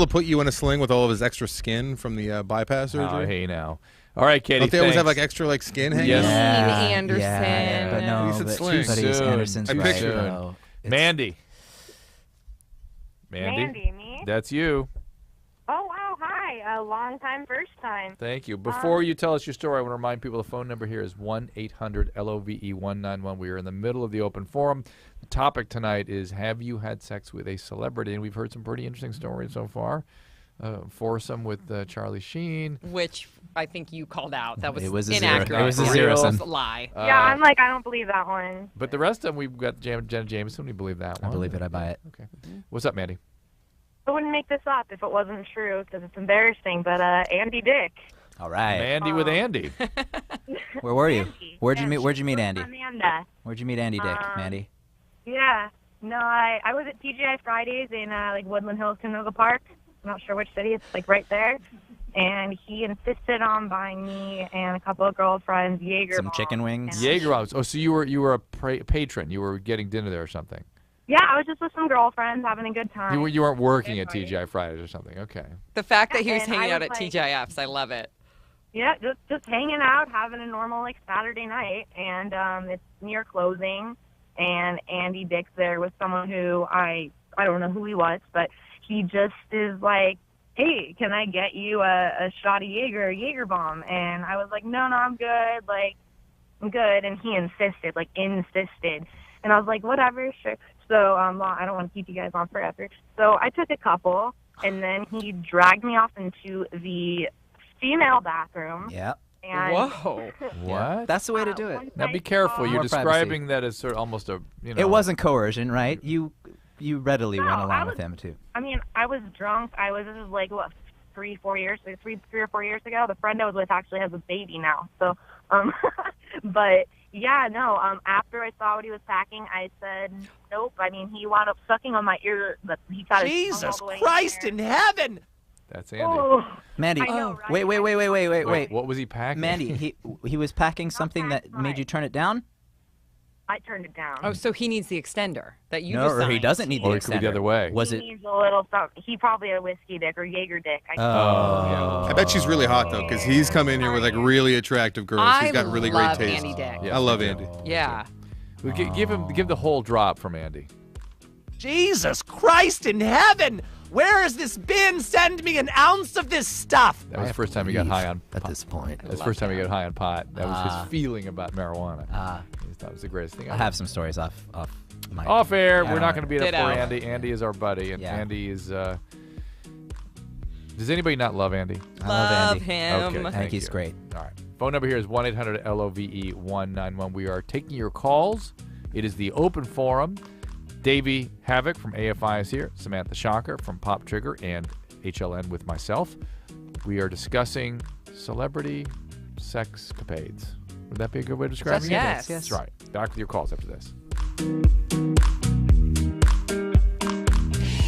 to put you in a sling with all of his extra skin from the bypass surgery? Oh, hey now. All right, Katie. Don't they always have thanks. like extra skin hanging? Yes. Dean Anderson. Yeah, but no, You said but sling. Buddy's Anderson's I right. pictured it. though. Mandy. Mandy, me? That's you. Oh, wow. Hi. A long time, first time. Thank you. Before you tell us your story, I want to remind people the phone number here is 1-800-LOVE-191. We are in the middle of the open forum. The topic tonight is, have you had sex with a celebrity? And we've heard some pretty interesting stories so far. Foursome with Charlie Sheen. Which I think you called out. That was It was a inaccurate. zero. It was a It zero was sum. a lie. Yeah, I'm like, I don't believe that one. But the rest of them, we've got Jenna Jameson. We believe that one. I believe it. I buy it. Okay. What's up, Mandy? I wouldn't make this up if it wasn't true because it's embarrassing, but Andy Dick. All right. Mandy with Andy. Where were you? Where'd you meet Andy? Amanda. Where'd you meet Andy Dick, Mandy? Yeah. No, I was at TGI Fridays in like Woodland Hills, Canoga Park. I'm not sure which city. It's like right there. And he insisted on buying me and a couple of girlfriends Jaeger Some bombs. chicken wings. Jaeger bombs. Oh, so you were a patron. You were getting dinner there or something. Yeah, I was just with some girlfriends having a good time. You weren't working at TGI Fridays or something. Okay. The fact that he was And hanging I out was at like- TGIFs, I love it. Yeah, just hanging out, having a normal like Saturday night, and it's near closing, and Andy Dick's there with someone who I don't know who he was, but he just is like, hey, can I get you a shot of Jaeger bomb? And I was like, no, I'm good, like I'm good, and he insisted, and I was like, whatever, sure. So I don't want to keep you guys on forever. So I took a couple, and then he dragged me off into the female bathroom. Yeah. And Whoa. What? That's the way to do it. Now be careful. You're More describing that as sort of almost a, It wasn't coercion, right? You readily went I along was- with him too. I mean, I was drunk. This was like, what, 3 or 4 years ago. The friend I was with actually has a baby now. So, but yeah, no, after I saw what he was packing, I said, nope. I mean, he wound up sucking on my ear. But he got his tongue all the way in there. heaven! That's Andy. Oh, Mandy, I know, right? wait. What was he packing? Mandy, he was packing something that made you turn it down? I turned it down. Oh, so he needs the extender that you No, just or he signed. doesn't need the Or it could be the extender. other way. Was He it? needs a little something. He probably a whiskey dick or Jaeger dick. I bet she's really hot though, because he's come in here with like really attractive girls. I He's got really great love taste. Andy Dick. Yes, I love me Andy. too. Yeah. Well, give the whole drop from Andy. Jesus Christ in heaven! Where has this been? Send me an ounce of this stuff. That was the first time he got high on at this point. That was the first time he got high on pot. That was his feeling about marijuana. That was the greatest thing. I have some stories off my off air. Yeah, We're not going to beat up Ditto. for Andy. Andy is our buddy, and Andy is. Does anybody not love Andy? I love Andy. him. Okay, I think he's great. All right. Phone number here is 1-800-LOVE-191. We are taking your calls. It is the open forum. Davey Havoc from AFI is here. Samantha Shocker from Pop Trigger and HLN with myself. We are discussing celebrity sex capades. Would that be a good way to describe it? Yes. That's right. Back with your calls after this.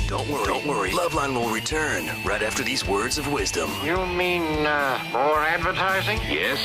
Don't worry. Loveline will return right after these words of wisdom. You mean more advertising? Yes.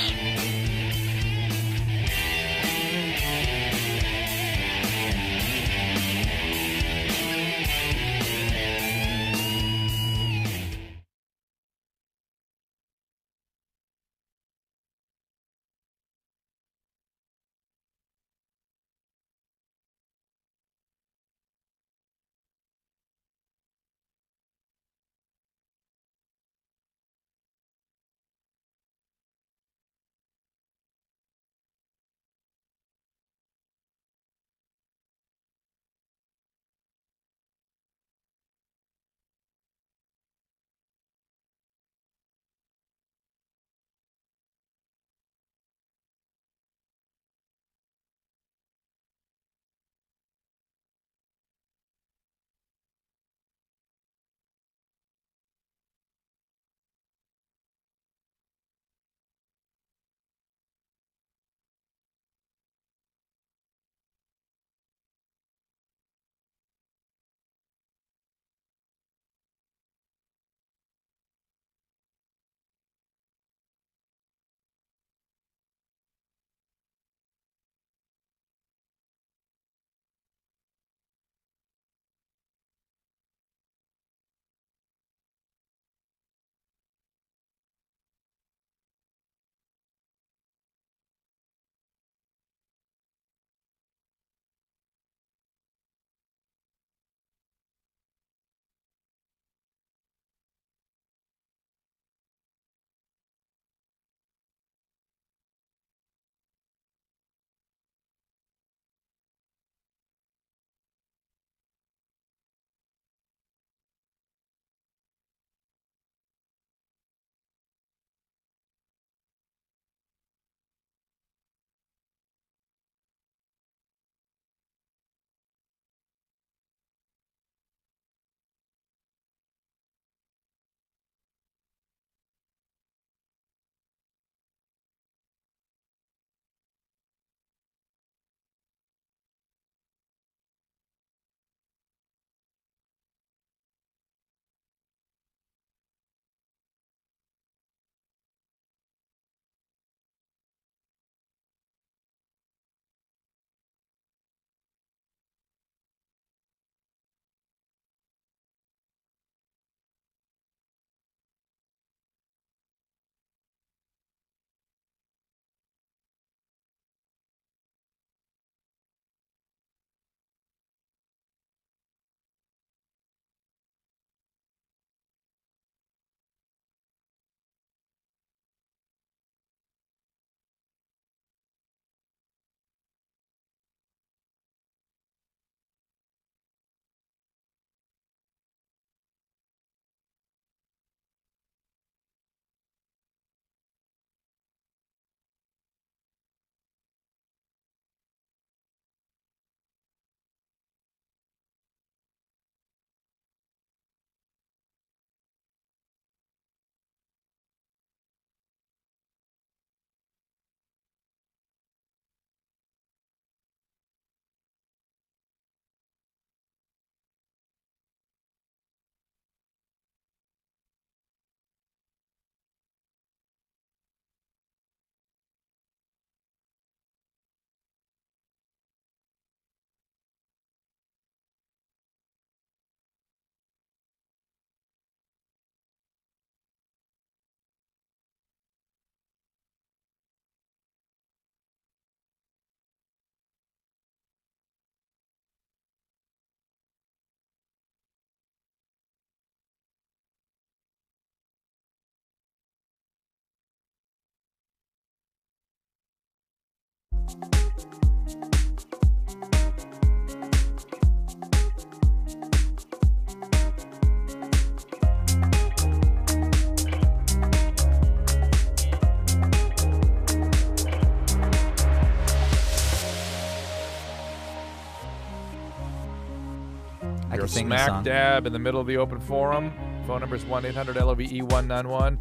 I You're can sing this smack song. dab in the middle of the open forum. Phone number is 1-800-LOVE-191.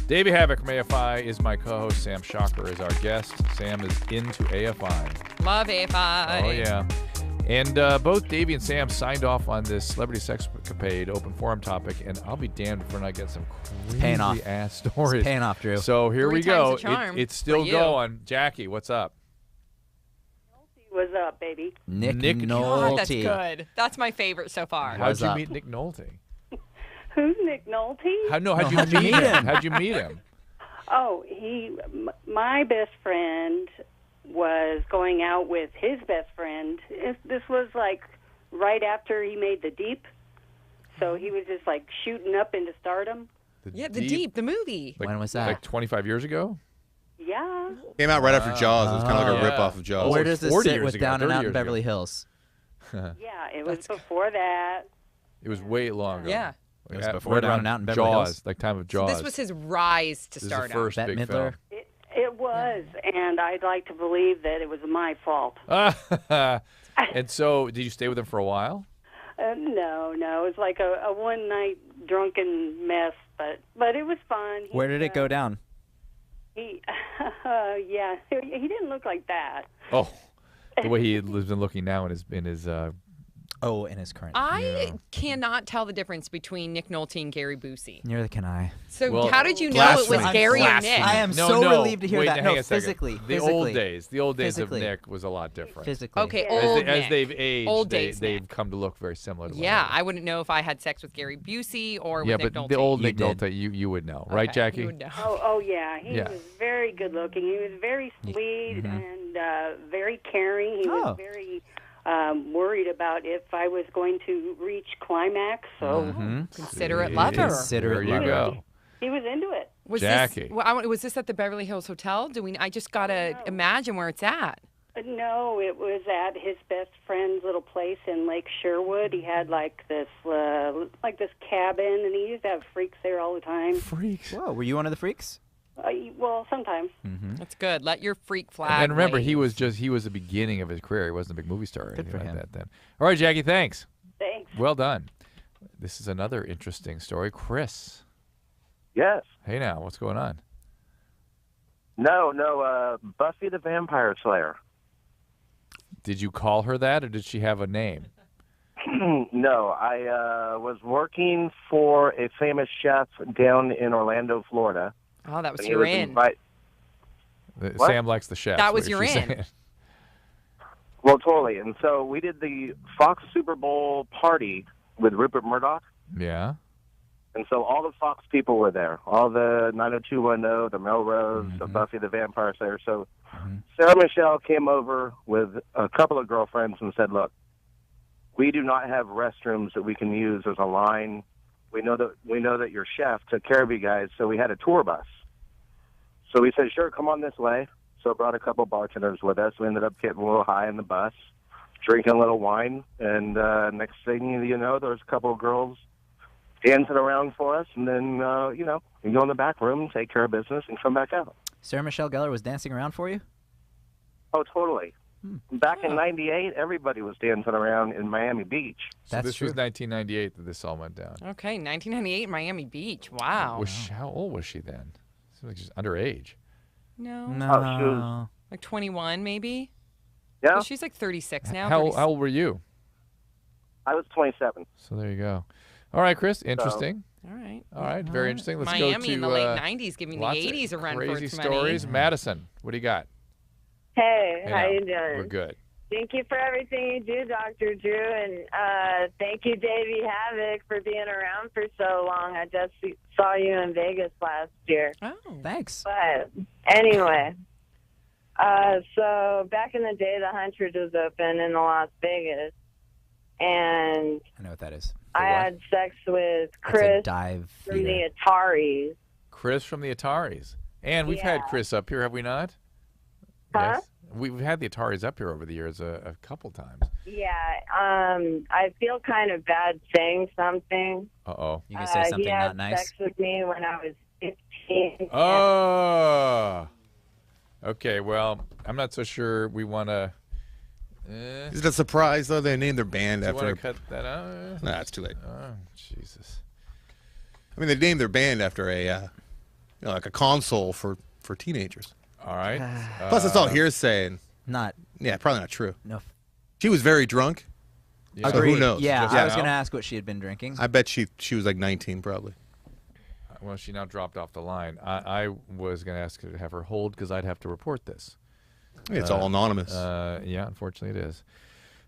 Davey Havoc from AFI is my co-host. Sam Shocker is our guest. Sam is into AFI. Love AFI. Oh, yeah. And both Davey and Sam signed off on this Celebrity Sexcapade open forum topic, and I'll be damned if we're not getting some paying off. crazy-ass stories. It's paying off, Drew. So here Three we times go. the charm It's still for you. going. Jackie, what's up? What's up, baby? Nick Nolte. God, that's good. That's my favorite so far. How'd you meet Nick Nolte? Who's Nick Nolte? How'd you meet him? How'd you meet him? Oh, my best friend was going out with his best friend. This was like right after he made The Deep, so he was just like shooting up into stardom. The Deep, the movie. When was that? Like 25 years ago? Yeah. Came out right after Jaws. It was kind of like a rip-off of Jaws. Where does this 40 sit years with ago, Down and 30 Out in years Beverly ago. Hills? Yeah, it was before that. It was way longer. Yeah. It was At- before right Down around and Out in Beverly Jaws, Hills. like time of So Jaws. this was his rise to This is the stardom. first Bette big Midler. It was, and I'd like to believe that it was my fault. film. And so, did you stay with him for a while? No, it was like a one-night drunken mess, but it was fun. Where did it go down? He didn't look like that. Oh, the way he has been looking now in his in his current. I cannot tell the difference between Nick Nolte and Gary Busey. Neither can I. So Well, how did you know it was blasphemy. Gary and Blasphemy. Nick? I am No, so no, relieved to hear wait, that. hang No, a second. physically. The old days of Physically. Nick was a lot different. Physically. Okay, As, old as Nick. they've aged, Old days they've Nick. come to look very similar to one Yeah, another. I wouldn't know if I had sex with Gary Busey or with Yeah, Nick but Nolte. the old You Nick did. Nolte, you would know, right, Okay, Jackie? you would know. Oh yeah. He Yeah. was very good looking. He was very sweet Mhm. and very caring. He Oh. was very worried about if I was going to reach climax. So Considerate See? lover. Considerate There you lover. go. he was into it. Was Jackie. This, was this at the Beverly Hills Hotel? I just gotta imagine where it's at. No, it was at his best friend's little place in Lake Sherwood. He had like this cabin, and he used to have freaks there all the time. Freaks. Whoa, were you one of the freaks? Well, sometimes. That's good. Let your freak flag. And remember, wave. he was the beginning of his career. He wasn't a big movie star or Good anything for like him. that then. All right, Jackie, thanks. Thanks. Well done. This is another interesting story. Chris. Yes. Hey now, what's going on? No, Buffy the Vampire Slayer. Did you call her that, or did she have a name? No, I was working for a famous chef down in Orlando, Florida. Oh, that was and he your was in. What? Sam likes the chef. That was what your she's in. saying. Well, totally. And so we did the Fox Super Bowl party with Rupert Murdoch. Yeah. And so all the Fox people were there, all the 90210, the Melrose, the Buffy the Vampire Slayer. So Sarah Michelle came over with a couple of girlfriends and said, look, we do not have restrooms that we can use as a line. We know that your chef took care of you guys, so we had a tour bus. So we said, sure, come on this way. So I brought a couple bartenders with us. We ended up getting a little high in the bus, drinking a little wine, and next thing you know, there was a couple of girls dancing around for us, and then, you go in the back room, take care of business, and come back out. Sarah Michelle Gellar was dancing around for you? Oh, totally. Back in '98, everybody was dancing around in Miami Beach. So this was 1998 that this all went down. Okay, 1998, Miami Beach. Wow. How old was she then? Seems like she's underage. No. Oh, she was, Like 21, maybe? yeah, Well, she's like 36 now. How 36. old were you? I was 27. So there you go. All right, Chris. Interesting. All right. All right. Very interesting. Let's Miami go to in the late 90s giving the lots of 80s a run for crazy its money. stories. Madison, what do you got? Hey, Hey how now. you doing? We're good. Thank you for everything you do, Dr. Drew, and thank you, Davey Havoc, for being around for so long. I just saw you in Vegas last year. Oh, thanks. But anyway, so back in the day, the Hundred was open in Las Vegas, and I know what that is. I had sex with It's a Chris dive from theater. the Ataris. Chris from the Ataris. And we've had Chris up here, have we not? Huh? Yes. We've had the Ataris up here over the years a couple times. Yeah, I feel kind of bad saying something. Uh-oh. You can say something he had not nice? sex with me when I was 15. Oh. Okay, well, I'm not so sure we want to... Is it a surprise, though? They named their band Do you after... want to cut that out? Nah, it's too late. Oh, Jesus. I mean, they named their band after a, like a console for teenagers. All right. Plus, it's all hearsay. And Not. Yeah, probably not true. No. She was very drunk. Yeah. So who knows? Yeah, I was going to ask what she had been drinking. I bet she was like 19, probably. Well, she now dropped off the line. I was going to ask her to have her hold because I'd have to report this. It's all anonymous. Yeah, unfortunately it is.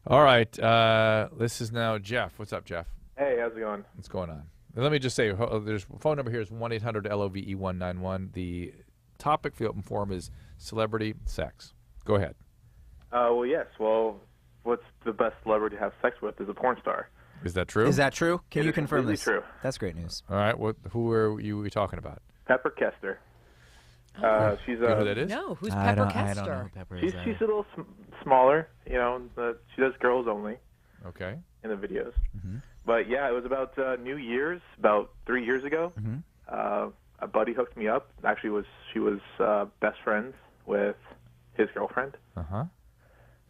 All right. This is now Jeff. What's up, Jeff? Hey, how's it going? What's going on? Let me just say, there's phone number here is 1-800-LOVE-191. The topic for the open forum is celebrity sex. Go ahead. Well, yes. Well, what's the best celebrity to have sex with is a porn star. Is that true? Is that true? Can you confirm completely this? true. That's great news. All right. Who are you talking about? Pepper Kester. She's You know who that is? No, who's I Pepper don't know Kester? who Pepper is. She's a little smaller, she does girls only Okay. in the videos. Mm-hmm. But yeah, it was about New Year's, about 3 years ago. Mm-hmm. A buddy hooked me up. Actually, she was best friends with his girlfriend. Uh-huh.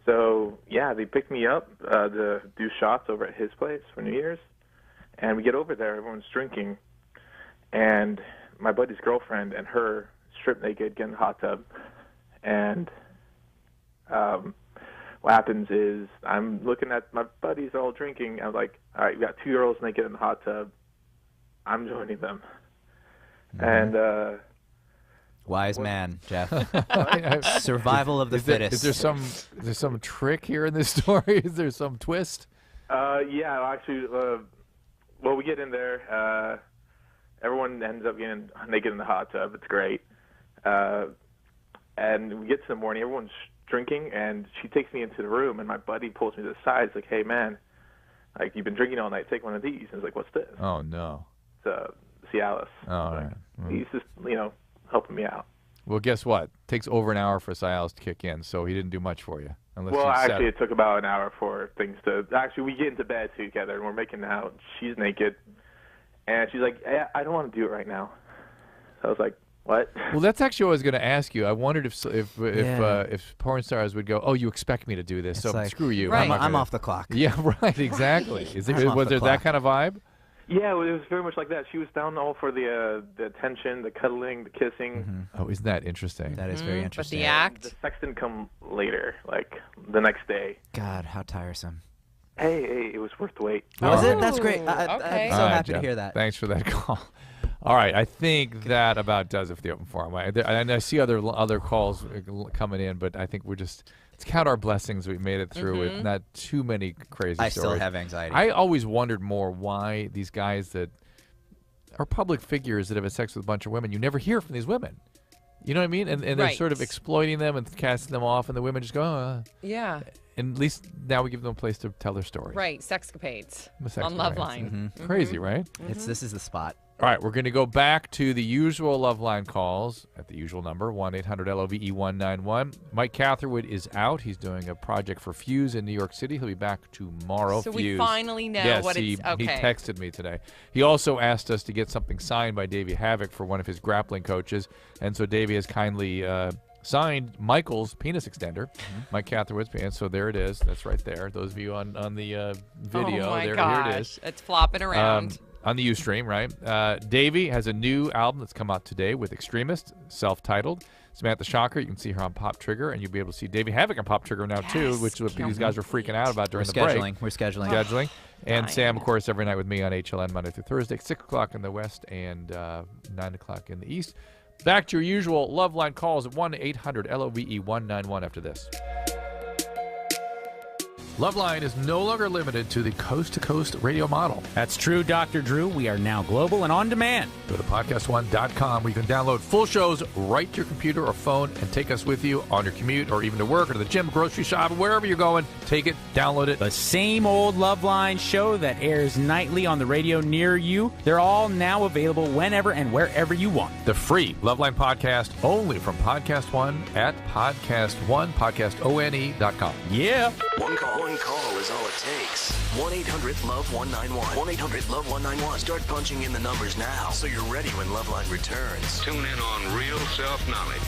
So yeah, they picked me up to do shots over at his place for New Year's, and we get over there. Everyone's drinking, and my buddy's girlfriend and her strip naked, get in the hot tub, and what happens is I'm looking at my buddies all drinking. I'm like, all right, we got 2 girls naked in the hot tub. I'm joining them, and Wise man, Jeff. Survival of the fittest. Is there some trick here in this story? Is there some twist? Yeah, actually, well, we get in there. Everyone ends up getting naked in the hot tub. It's great. And we get to the morning. Everyone's drinking, and she takes me into the room, and my buddy pulls me to the side. He's like, hey, man, like, you've been drinking all night. Take one of these. And I was like, what's this? Oh, no. It's Cialis. All right. He's just, helping me out. Well, guess what? It takes over an hour for Cialis to kick in, so he didn't do much for you. Well, actually, it took about an hour for things to... Actually, we get into bed together, and we're making out. She's naked, and she's like, I don't want to do it right now. So I was like, what? Well, that's actually what I was going to ask you. I wondered if porn stars would go, oh, you expect me to do this, It's so like, screw you. right. I'm I'm off the clock. Yeah, right, exactly. Was there that clock. kind of vibe? Yeah, it was very much like that. She was down all for the attention, the cuddling, the kissing. Oh, isn't that interesting? That is very interesting. But the act? The sex didn't come later, like the next day. God, how tiresome. Hey, it was worth the wait. Was it? That's great. Okay. I'm so All right, happy to Jeff. hear that. Thanks for that call. All right, I think that about does it for the open forum. I see other calls coming in, but I think let's count our blessings. We made it through with not too many crazy I stories. still have anxiety. I always wondered more why these guys that are public figures that have had sex with a bunch of women, you never hear from these women. You know what I mean? And they're Right. sort of exploiting them and casting them off, and the women just go, oh. Yeah. And at least now we give them a place to tell their stories. Right. Sexcapades The on Sexcapades. Loveline. Crazy, right? This is the spot. All right, we're going to go back to the usual Loveline calls at the usual number, 1-800-LOVE-191. Mike Catherwood is out. He's doing a project for Fuse in New York City. He'll be back tomorrow. So Fuse. we finally know yes, what it's... Okay. he texted me today. He also asked us to get something signed by Davey Havoc for one of his grappling coaches, and so Davey has kindly signed Michael's penis extender, Mike Catherwood's penis. So there it is. That's right there. Those of you on the video, oh my here gosh. it is. It's flopping around. On the Ustream, right? Davey has a new album that's come out today with Extremist, self-titled. Samantha Shocker, you can see her on Pop Trigger, and you'll be able to see Davey Havoc on Pop Trigger now, too, which is what these guys were freaking out about during the break. We're scheduling. Scheduling. And Sam, of course, every night with me on HLN Monday through Thursday, 6 o'clock in the West and 9 o'clock in the East. Back to your usual Loveline calls at 1-800-LOVE-191 after this. Loveline is no longer limited to the coast-to-coast radio model. That's true, Dr. Drew. We are now global and on demand. Go to podcastone.com where you can download full shows right to your computer or phone and take us with you on your commute or even to work or to the gym, grocery shop, wherever you're going. Take it, download it. The same old Loveline show that airs nightly on the radio near you. They're all now available whenever and wherever you want. The free Loveline podcast only from Podcast One at podcastone.com. Yeah. One call is all it takes. 1-800-LOVE-191. 1-800-LOVE-191. Start punching in the numbers now so you're ready when Loveline returns. Tune in on Real Self-Knowledge.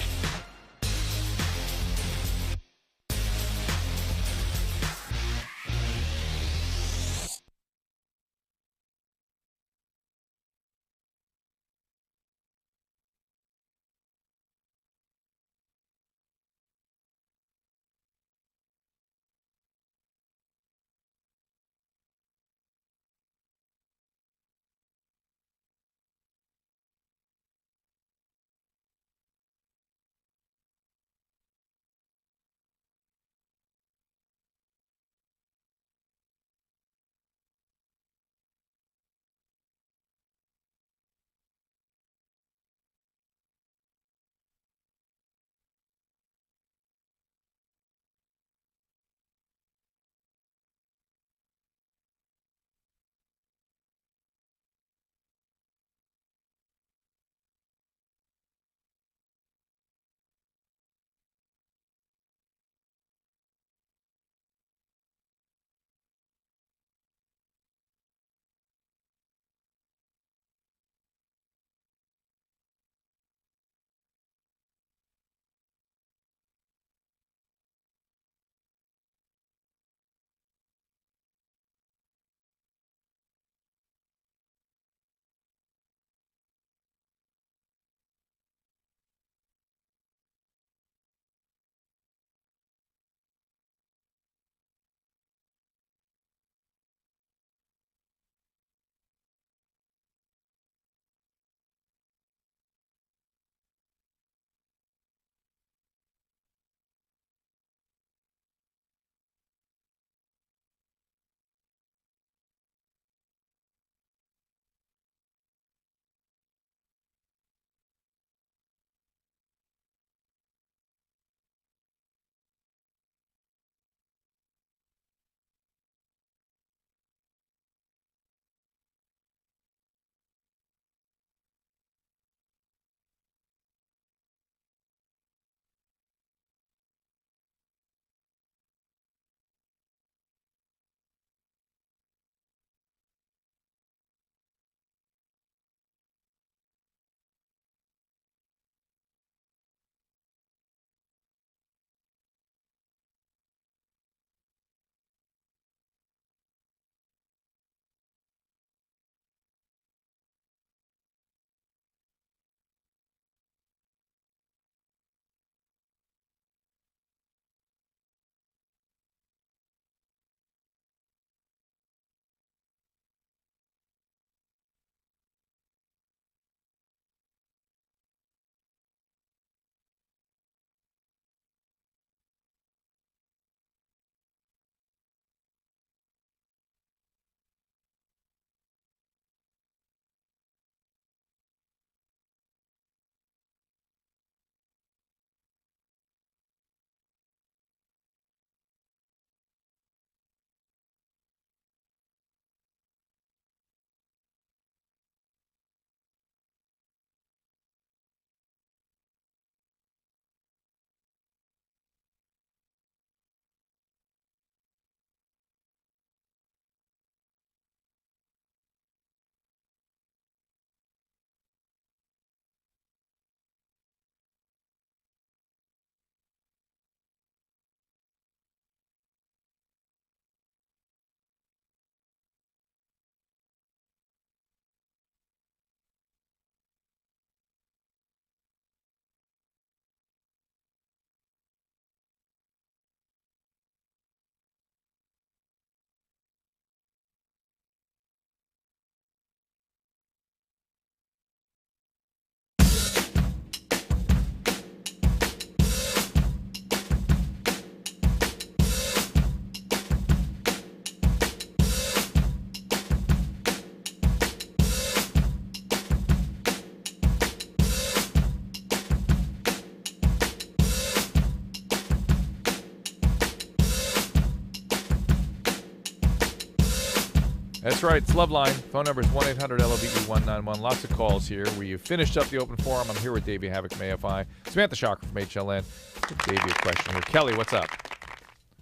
That's right. It's Loveline. Phone number is 1-800-LOVE-191. Lots of calls here. We finished up the open forum. I'm here with Davey Havoc from AFI. Samantha Shocker from HLN. Give Davey a question here. Kelly, what's up?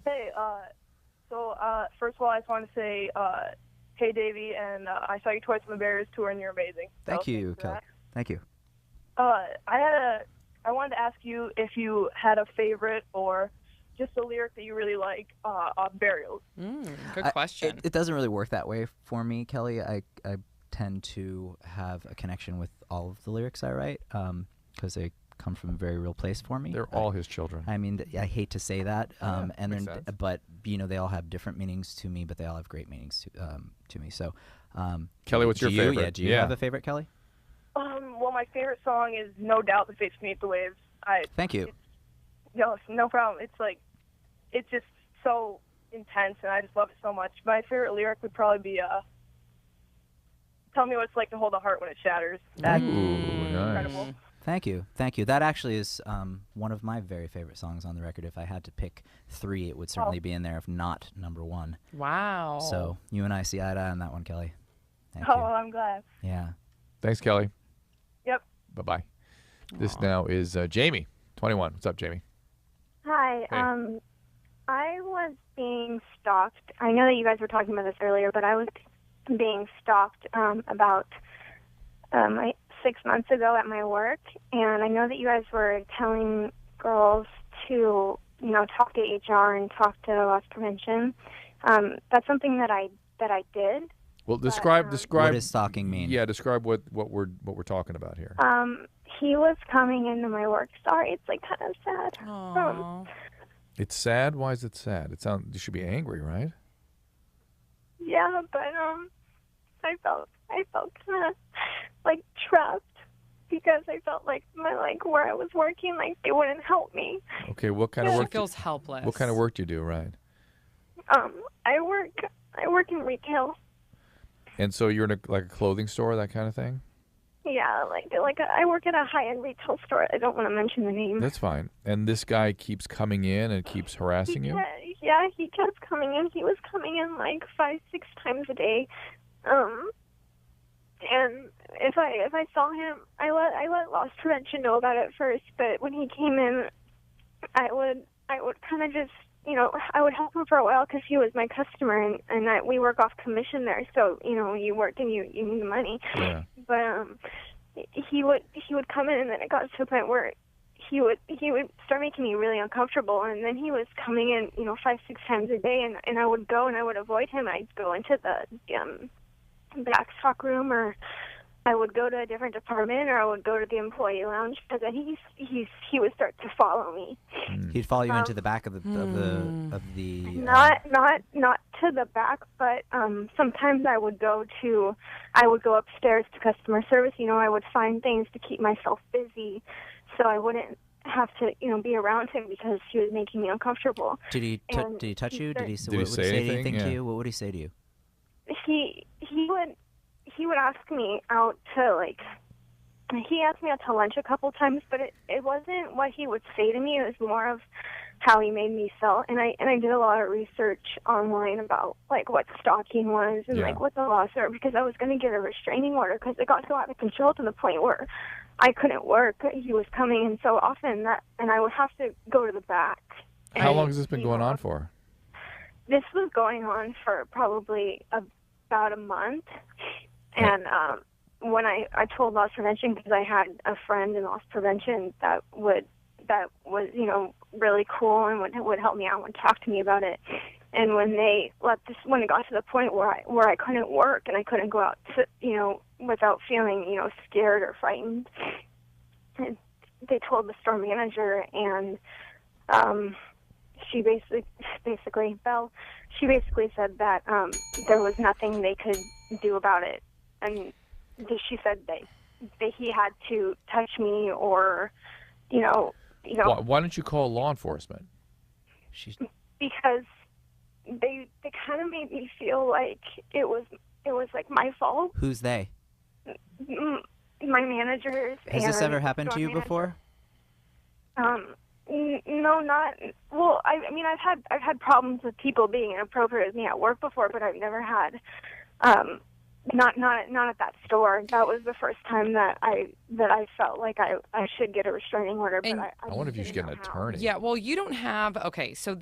Hey, first of all, I just want to say, hey, Davey, and I saw you twice on the Bears tour, and you're amazing. Thank you, Kelly. Thank you. I wanted to ask you if you had a favorite or just a lyric that you really like off Burials. Good question. It doesn't really work that way for me, Kelly. I tend to have a connection with all of the lyrics I write because they come from a very real place for me. They're all his children. I mean, I hate to say that, makes sense. but they all have different meanings to me, but they all have great meanings to me. So, Kelly, what's your favorite? Yeah, do you have a favorite, Kelly? Well, my favorite song is No Doubt, The Fates Beneath the Waves. Thank you. No problem. It's just so intense, and I just love it so much. My favorite lyric would probably be, tell me what it's like to hold a heart when it shatters. That's incredible. Nice. Thank you. That actually is one of my very favorite songs on the record. If I had to pick 3, it would certainly be in there, if not number 1. Wow. So you and I see eye to eye on that one, Kelly. Thank Oh, you. well, I'm glad. Yeah. Thanks, Kelly. Yep. Bye-bye. This now is Jamie, 21. What's up, Jamie? Hi. Hey. I was being stalked. I know that you guys were talking about this earlier, but I was being stalked about 6 months ago at my work, and I know that you guys were telling girls to, talk to HR and talk to loss prevention. That's something that I did. Well, describe. What does stalking mean? Yeah, describe what we're talking about here. He was coming into my work. Sorry, it's like kind of sad. It's sad. Why is it sad? You should be angry, right? Yeah, but I felt kind of like trapped because I felt like where I was working, like they wouldn't help me. Okay, what kind of work? She feels helpless. What kind of work do you do, right? I work in retail. And so you're in a clothing store, that kind of thing? Yeah, I work at a high-end retail store. I don't want to mention the name. That's fine. And this guy keeps coming in and keeps harassing you? Yeah, he kept coming in. He was coming in 5-6 times a day. And if I saw him, I let loss prevention know about it first. But when he came in, I would kind of just, I would help him for a while because he was my customer, and we work off commission there. So you work and you need the money. Yeah. But he would come in, and then it got to the point where he would start making me really uncomfortable. And then he was coming in 5-6 times a day, and I would go and I would avoid him. I'd go into the back stock room, or I would go to a different department, or I would go to the employee lounge, because then he would start to follow me. He'd follow you into the back of the Not to the back, but sometimes I would go upstairs to customer service. I would find things to keep myself busy, so I wouldn't have to be around him because he was making me uncomfortable. Did he touch you? Did he say anything to you? What would he say to you? He would ask me out to he asked me out to lunch a couple times, but it wasn't what he would say to me. It was more of how he made me feel. And I did a lot of research online about what stalking was and what the laws are, because I was going to get a restraining order because it got so out of control to the point where I couldn't work. He was coming in so often and I would have to go to the back. How long has this been going on for? This was going on for probably about a month. And when I told loss prevention, because I had a friend in loss prevention that was really cool and would help me out and talk to me about it. And when it got to the point where I couldn't work and I couldn't go out to, without feeling scared or frightened, they told the store manager, and she basically said that there was nothing they could do about it, and she said that he had to touch me or, Why don't you call law enforcement? Because they kind of made me feel like it was my fault. Who's they? My managers. Has this ever happened to you before? No, not well. I mean, I've had problems with people being inappropriate with me at work before, but I've never had Not at that store. That was the first time that I felt like I should get a restraining order. But I wonder if you should get an attorney. Yeah, well, you don't have. Okay, so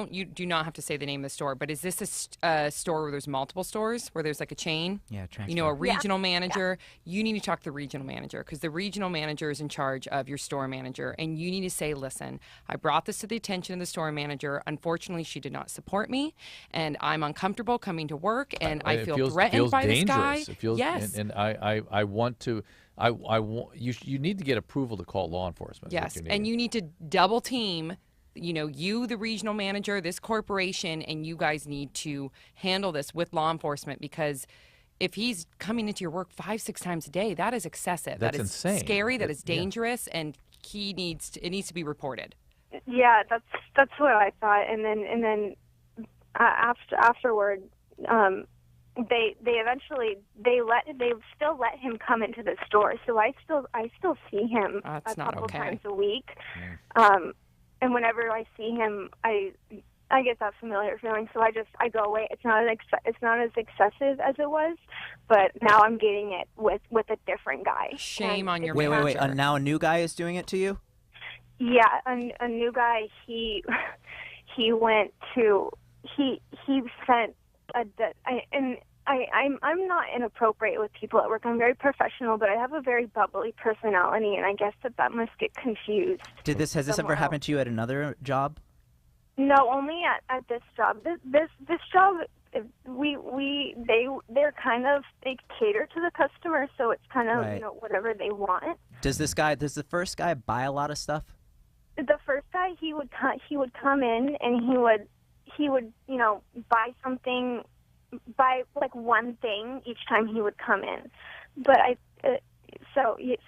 you do not have to say the name of the store, but is this a store where there's multiple stores, where there's like a chain? Yeah, transfer. You know, a regional manager. You need to talk to the regional manager because the regional manager is in charge of your store manager, and you need to say, listen, I brought this to the attention of the store manager. Unfortunately, she did not support me, and I'm uncomfortable coming to work, and I feel threatened by this guy. It feels, yes, and I want to. I want you need to get approval to call law enforcement. Yes, and you need to double team. You know, you, the regional manager, this corporation, and you guys need to handle this with law enforcement because if he's coming into your work 5-6 times a day, that is excessive. That's that is insane. Scary. That is dangerous, and it needs to be reported. Yeah, that's what I thought. And then afterward, they eventually they still let him come into the store. So I still see him a couple times a week. And whenever I see him, I get that familiar feeling. So I go away. It's not as excessive as it was, but now I'm getting it with a different guy. Shame on your manager. Wait. Now a new guy is doing it to you? Yeah, a new guy. He sent I'm not inappropriate with people at work. I'm very professional, but I have a very bubbly personality, and I guess that must get confused. Has this ever happened to you at another job? No, only at this job. This job, they're kind of, they cater to the customer, so it's kind of Right. whatever they want. Does the first guy buy a lot of stuff? The first guy, he would come in and he would buy something, buy like one thing each time he would come in, but so he'd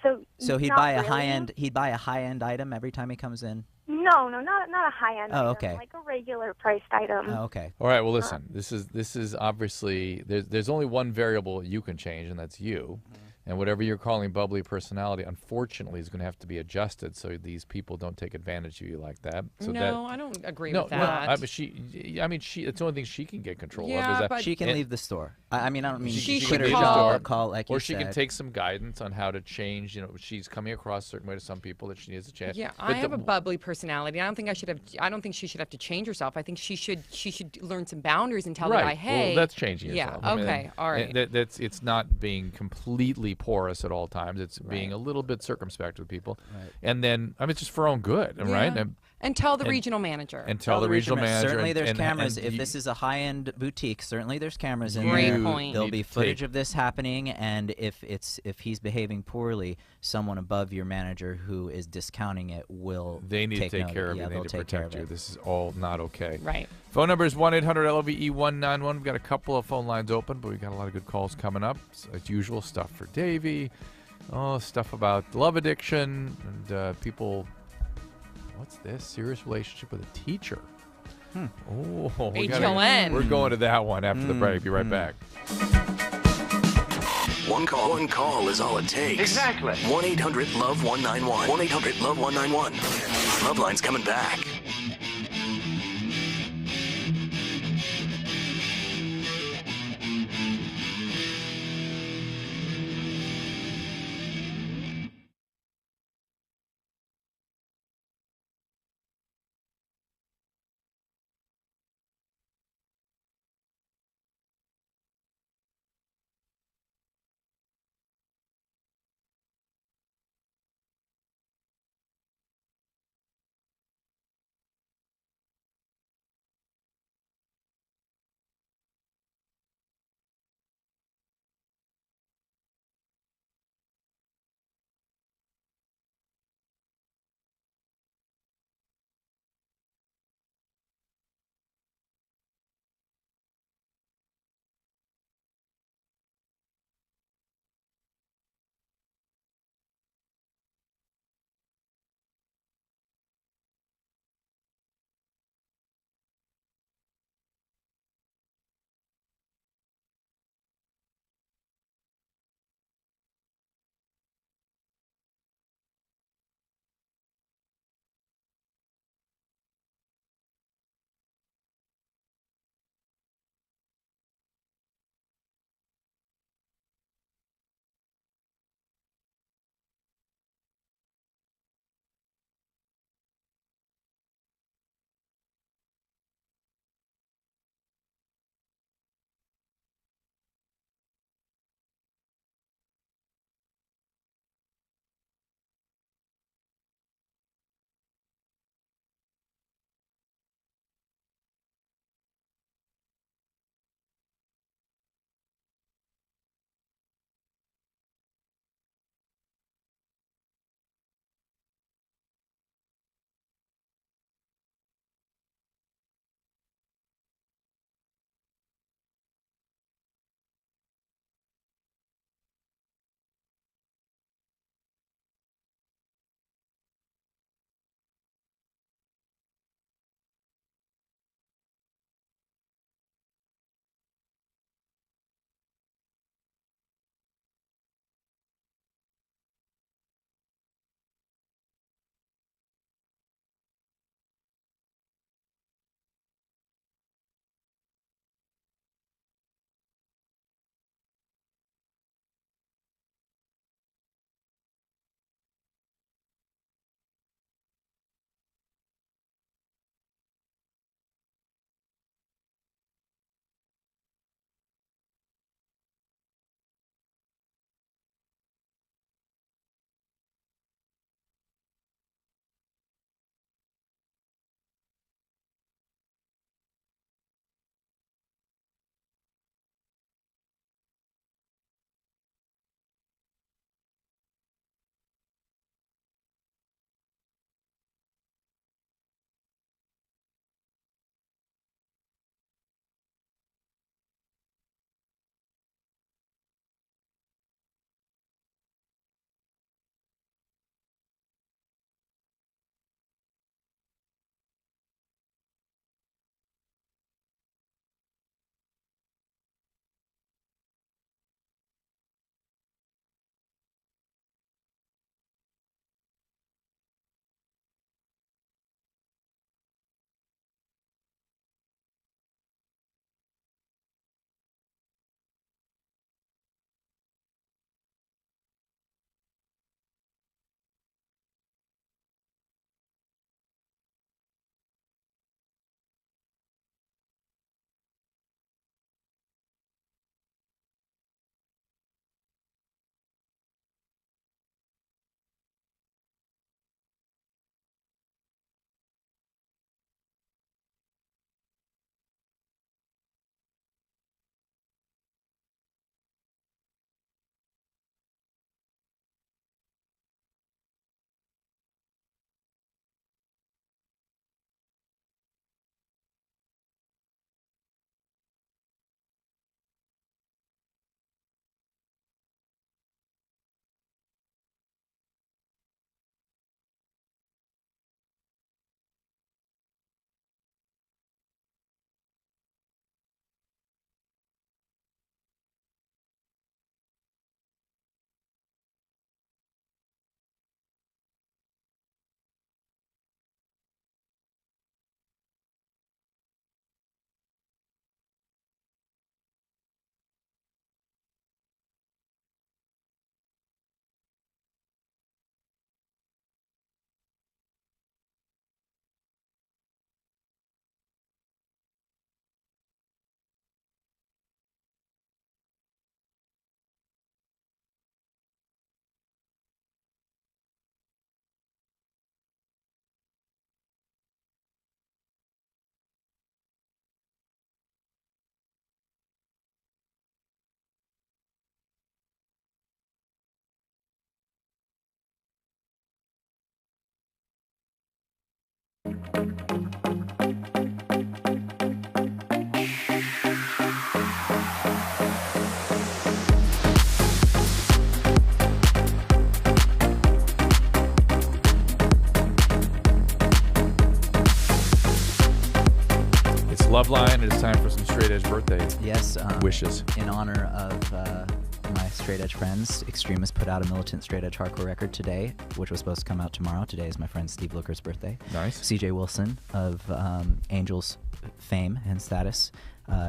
not buy a really. he'd buy a high-end item every time he comes in. No, not a high end. Oh, item, okay. like a regular priced item. Oh, okay. All right. Well, listen. This is obviously there's only one variable you can change, and that's you. And whatever you're calling bubbly personality, unfortunately, is going to have to be adjusted so these people don't take advantage of you like that. So I don't agree with that. No, it's the only thing she can get control of. Is that But she can leave the store. I mean, I don't mean she quit her leave the job, store, but call like you or she said. can take some guidance on how to change. You know, she's coming across a certain way to some people that she needs to change. Yeah, But I have a bubbly personality. I don't think she should have to change herself. I think she should learn some boundaries and tell the guy, hey. Well, that's changing yourself. Yeah. I mean, Okay. All right. It's not being completely porous at all times. It's being a little bit circumspect with people, and then it's just for her own good, right? And tell the regional manager. And tell the regional manager. Certainly, there's cameras. And if this is a high-end boutique, certainly there's cameras in Great there. point. There'll be footage of this happening, and if he's behaving poorly, someone above your manager who is discounting it will. They need to take note. care of Yeah, you. They they'll need to take care protect of you. it. This is all not okay. Right. Phone number is 1-800-LOVE-191. We've got a couple of phone lines open, but we've got a lot of good calls coming up. As usual, stuff for Davey. Oh, stuff about love addiction and people. What's this? Serious relationship with a teacher. Oh, HLN. we're going to that one after the break. Be right back. One call is all it takes. Exactly. 1-800-LOVE-191. 1-800-LOVE-191. Loveline's coming back. Loveline, it is time for some straight edge birthday wishes. In honor of my straight edge friends, Extremist put out a militant straight edge hardcore record today, which was supposed to come out tomorrow. Today is my friend Steve Looker's birthday. Nice. CJ Wilson of Angels fame and status.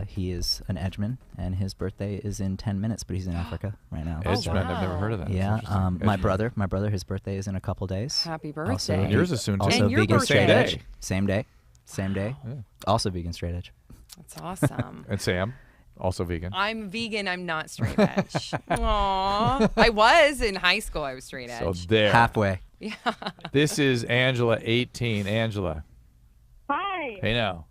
He is an edgeman, and his birthday is in 10 minutes, but he's in Africa right now. Edgeman, I've never heard of that. Yeah, my Edgeman. brother, his birthday is in a couple days. Happy birthday. Also, Yours is soon, too. Also And your vegan birthday. straight Same edge. day. Same day. Yeah. Also vegan straight edge. That's awesome. And Sam, also vegan. I'm vegan. I'm not straight edge. Aww. I was in high school. I was straight edge. So there. Halfway. Yeah. This is Angela, 18. Angela. Hi. Hey now.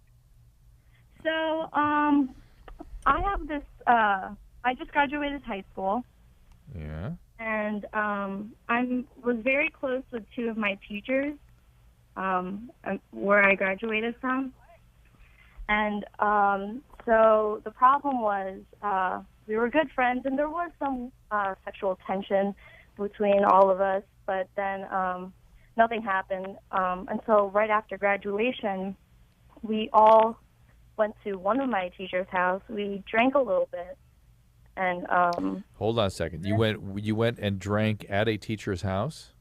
So, I have this, I just graduated high school, Yeah. and was very close with two of my teachers where I graduated from. And so the problem was we were good friends, and there was some sexual tension between all of us, but then nothing happened until right after graduation. We all went to one of my teacher's house. We drank a little bit, and Hold on a second. You went and drank at a teacher's house?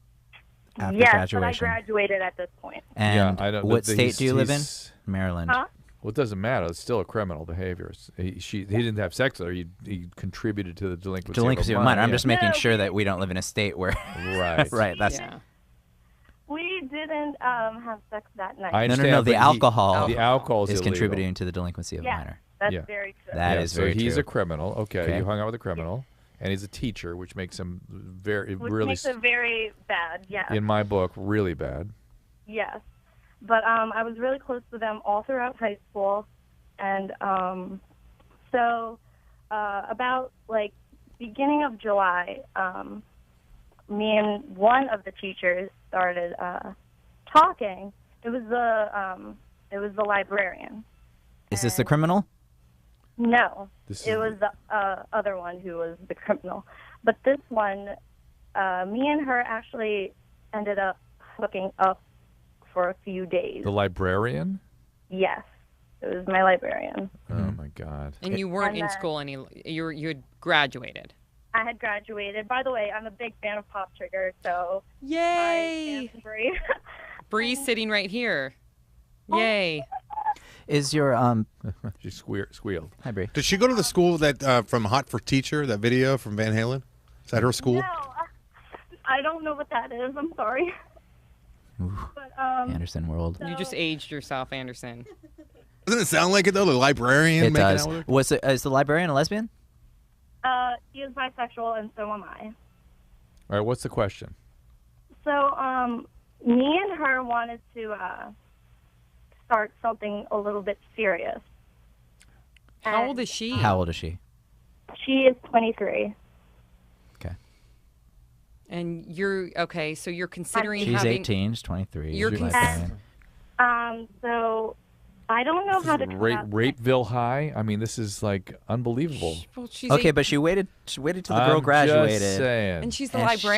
After yes, graduation. but I graduated at this point. And I don't, what but state do you live in? he's- Maryland. Huh? Well, it doesn't matter. It's still a criminal behavior. He didn't have sex with her. He contributed to the delinquency. Delinquency of of a minor. minor. I'm just Yeah. making sure that we don't live in a state where. Right. Right. That's. Yeah. We didn't have sex that night. I No, understand. the but alcohol. The alcohol is is illegal. contributing to the delinquency of a Yeah. minor. That's Yeah. very true. That is so very he's true. a criminal. Okay. Okay. You hung out with a criminal, and he's a teacher, which makes him Which really, makes it very bad, yes. in my book, really bad. Yes. But I was really close to them all throughout high school. And so about, like, beginning of July, me and one of the teachers started talking. It was the librarian. Is this the criminal? No, This it is- was the other one who was the criminal. But this one, me and her actually ended up hooking up for a few days. The librarian? Yes, it was my librarian. Oh my God. And you weren't And in then- school you had graduated. I had graduated. By the way, I'm a big fan of Pop Trigger, so Yay! Bree's sitting right here. Yay. Is your She squealed. Hi, Bree. Did she go to the school that from Hot for Teacher, that video from Van Halen? Is that her school? No, I don't know what that is. I'm sorry. But Anderson World. You just aged yourself, Anderson. Doesn't it sound like it though? The librarian It making does. out with her? Is the librarian a lesbian? he is bisexual, and so am I. All right. What's the question? So, me and her wanted to start something a little bit serious. How old is she? How old is she? She is 23. And you're okay, so you're considering She's having 18. She's 23. You're She's cons- librarian. So I don't know how to come out. Rapeville High. I mean, this is like unbelievable. Well, she's Okay, but she waited till the girl I'm graduated. just saying. And she's the and she's a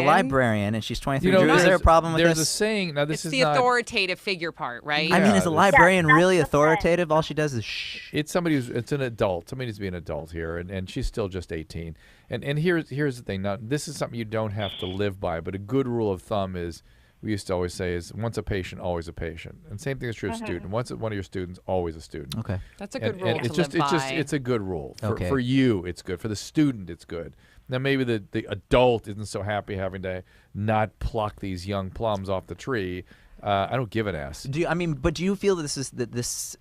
librarian. librarian, and she's 23. You know, is there a problem with there's this? a saying. Now, this it's is the not. authoritative figure part, right? I mean, is a this- librarian really authoritative? All she does is shh. It's somebody who's it's an adult. Somebody needs to be an adult here, and she's still just 18. And here's the thing. Now, this is something you don't have to live by, but a good rule of thumb is we used to always say is once a patient, always a patient. And same thing is true of student. Once one of your students, always a student. Okay. That's a good rule and to live by. it's a good rule. Okay. For you, it's good. For the student, it's good. Now, maybe the adult isn't so happy having to not pluck these young plums off the tree. I don't give an ass. Do you feel that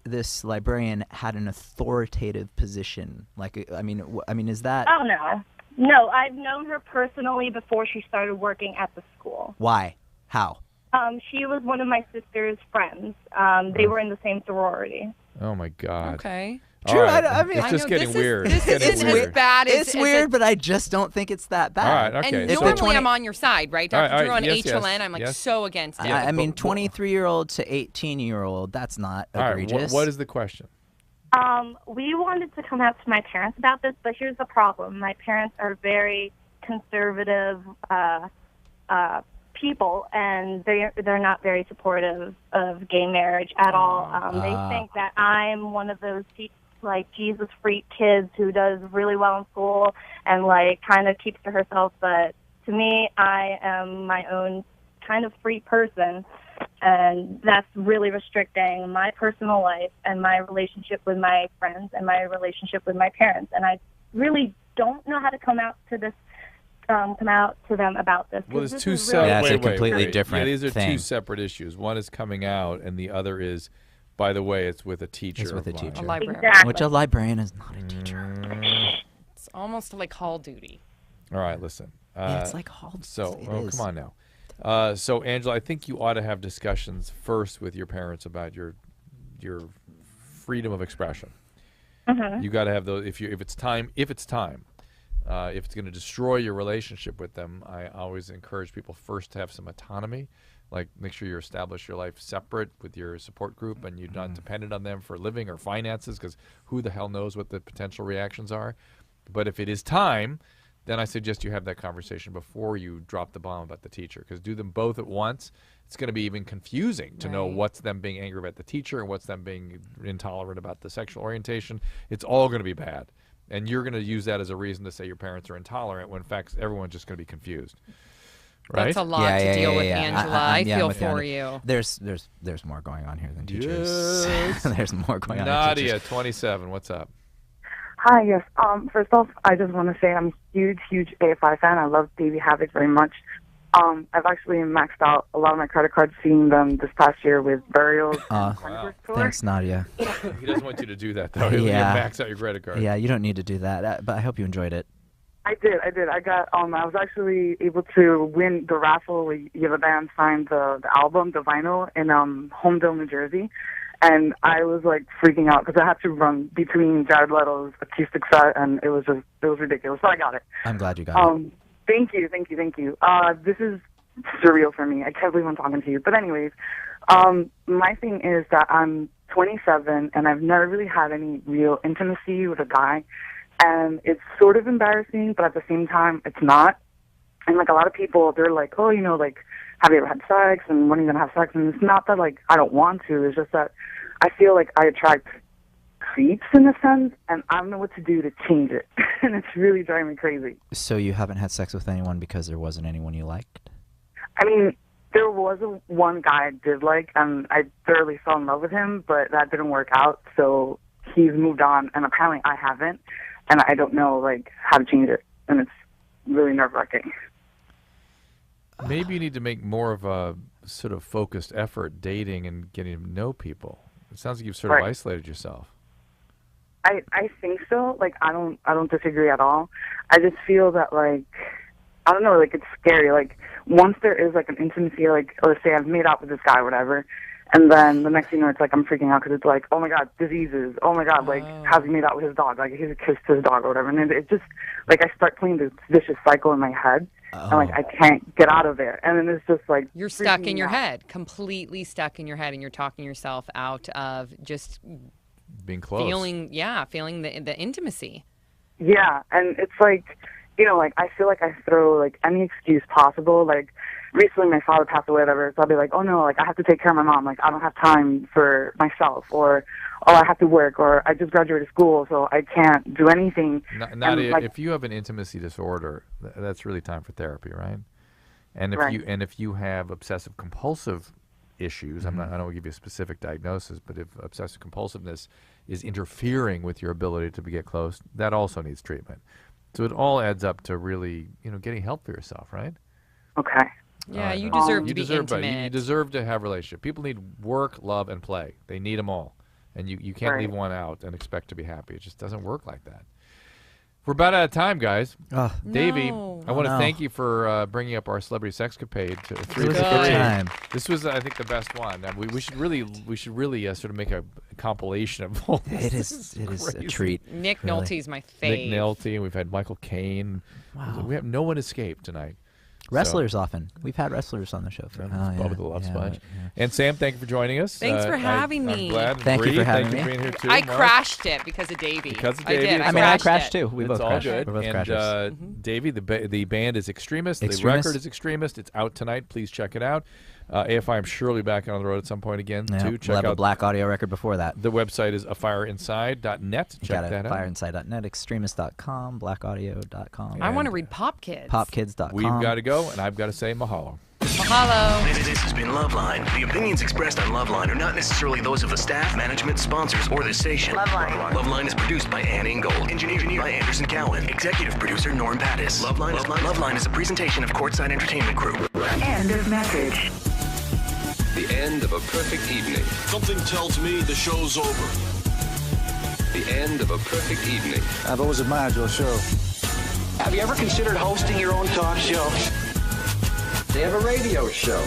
this librarian had an authoritative position? Like, I mean, is that Oh, no. No, I've known her personally before she started working at the school. why? How? She was one of my sister's friends. They were in the same sorority. Oh my God. Okay. All True. right. I mean, it's just getting weird. This It's getting isn't as weird. bad as It's weird, but I just don't think it's that bad. All right. Okay. And so- normally I'm on your side, right, Dr. All right, Drew? On yes, HLN, yes, I'm like yes. so against it. I mean, but- 23-year-old to 18-year-old, that's not All right. egregious. What is the question? We wanted to come out to my parents about this, but here's the problem. My parents are very conservative people, and they're not very supportive of gay marriage at all. They think that I'm one of those like Jesus freak kids who does really well in school and like kind of keeps to herself, but to me, I am my own kind of free person, and that's really restricting my personal life and my relationship with my friends and my relationship with my parents. And I really don't know how to come out to them about this. Well, there's this two is really separate. it's a completely different Yeah, these are thing. two separate issues. One is coming out, and the other is, by the way, it's with a teacher. It's with a of mine. teacher. A librarian. Exactly. Which a librarian is not a teacher. It's almost like Call of Duty. All right, listen. Yeah, it's like Hall. So, It oh, is. come on now. So, Angela, I think you ought to have discussions first with your parents about your freedom of expression. Mhm. You got to have those. If it's time, if it's going to destroy your relationship with them, I always encourage people first to have some autonomy. Like, make sure you establish your life separate with your support group, and you're not dependent on them for living or finances, because who the hell knows what the potential reactions are. But if it is time, then I suggest you have that conversation before you drop the bomb about the teacher, because do them both at once. It's going to be even confusing to know what's them being angry about the teacher and what's them being intolerant about the sexual orientation. It's all going to be bad. And you're going to use that as a reason to say your parents are intolerant, when in fact everyone's just going to be confused. Right? That's a lot to deal with, Angela. I feel for you. There's more going on here than teachers. Yes. There's more going on. Nadia, than teachers. 27. What's up? Hi, yes. First off, I just want to say I'm a huge AFI fan. I love Davey Havoc very much. I've actually maxed out a lot of my credit cards seeing them this past year with Burials. Wow. Thanks, Nadia. He doesn't want you to do that, though. He'll max out your credit card. Yeah, you don't need to do that. But I hope you enjoyed it. I did. I got. I was actually able to win the raffle where you have a band signed the album, the vinyl, in Homedale, New Jersey, and I was like freaking out because I had to run between Jared Leto's acoustic set, and it was ridiculous. But I got it. I'm glad you got it. Thank you. This is surreal for me. I can't believe I'm talking to you. But anyways, my thing is that I'm 27 and I've never really had any real intimacy with a guy. And it's sort of embarrassing, but at the same time, it's not. And, like, a lot of people, they're like, oh, you know, like, have you ever had sex? And when are you going to have sex? And it's not that, like, I don't want to. It's just that I feel like I attract creeps in a sense, and I don't know what to do to change it. And it's really driving me crazy. So you haven't had sex with anyone because there wasn't anyone you liked? I mean, there was one guy I did like, and I thoroughly fell in love with him, but that didn't work out. So he's moved on, and apparently I haven't. And I don't know, like, how to change it. And it's really nerve-wracking. Maybe you need to make more of a sort of focused effort dating and getting to know people. It sounds like you've sort of isolated yourself. I think so. Like, I don't disagree at all. I just feel that, like, I don't know, like, it's scary. Like, once there is, like, an intimacy, like, let's say I've made out with this guy or whatever, and then the next thing you know, it's like I'm freaking out because it's like, oh my God, diseases. Oh my God, like, how's he made out with his dog? Like, he's kissed his dog or whatever. And it just, like, I start playing this vicious cycle in my head. And, like, I can't get out of there. And then it's just, like, you're stuck in your head, completely stuck in your head, and you're talking yourself out of just being close. Feeling the intimacy. Yeah, and it's like, you know, like, I feel like I throw, like, any excuse possible. Like, recently my father passed away, whatever, so I'll be like, oh, no, like, I have to take care of my mom. Like, I don't have time for myself. Or, oh, I have to work. Or, I just graduated school, so I can't do anything. Nadia, like, if you have an intimacy disorder, that's really time for therapy, right? And if you have obsessive compulsive issues, I don't want to give you a specific diagnosis, but if obsessive compulsiveness is interfering with your ability to get close, that also needs treatment. So it all adds up to really, you know, getting help for yourself, right? Okay. Yeah, you deserve to be intimate. intimate. You deserve to have a relationship. People need work, love, and play. They need them all. And you can't leave one out and expect to be happy. It just doesn't work like that. We're about out of time, guys. Davey, I want to thank you for bringing up our celebrity sexcapade to 3 was a good time. This was, I think, the best one. We should really sort of make a compilation of all this. It is a treat. Nick really. Nolte's my fave. Nick Nolte, and we've had Michael Caine. Wow. We have no one escaped tonight. Wrestlers often. We've had wrestlers on the show. Bubba the Love Sponge. And Sam, thank you for joining us. Thanks for having me. I'm glad. Thank you for having thank me. you for being here too. I Mark. crashed it because of Davey. Because of Davey. I did. I crashed too. We It's both all crashed. good. We're both And crashers. Davey, the band is Extremist. Extremist. The record is Extremist. It's out tonight. Please check it out. AFI, I'm surely back on the road at some point again, too. We'll Check have out a Black Audio record before that. The website is afireinside.net. Check that out. Afireinside.net, extremist.com, blackaudio.com. I want to read Pop Kids. Popkids.com. We've got to go, and I've got to say mahalo. Mahalo. This has been Loveline. The opinions expressed on Loveline are not necessarily those of the staff, management, sponsors, or the station. Loveline is produced by Ann Ingold. Engineered by Anderson Cowan. Executive producer Norm Pattis. Loveline is a presentation of Courtside Entertainment Group. End of message. The end of a perfect evening. Something tells me the show's over. The end of a perfect evening. I've always admired your show. Have you ever considered hosting your own talk show? They have a radio show.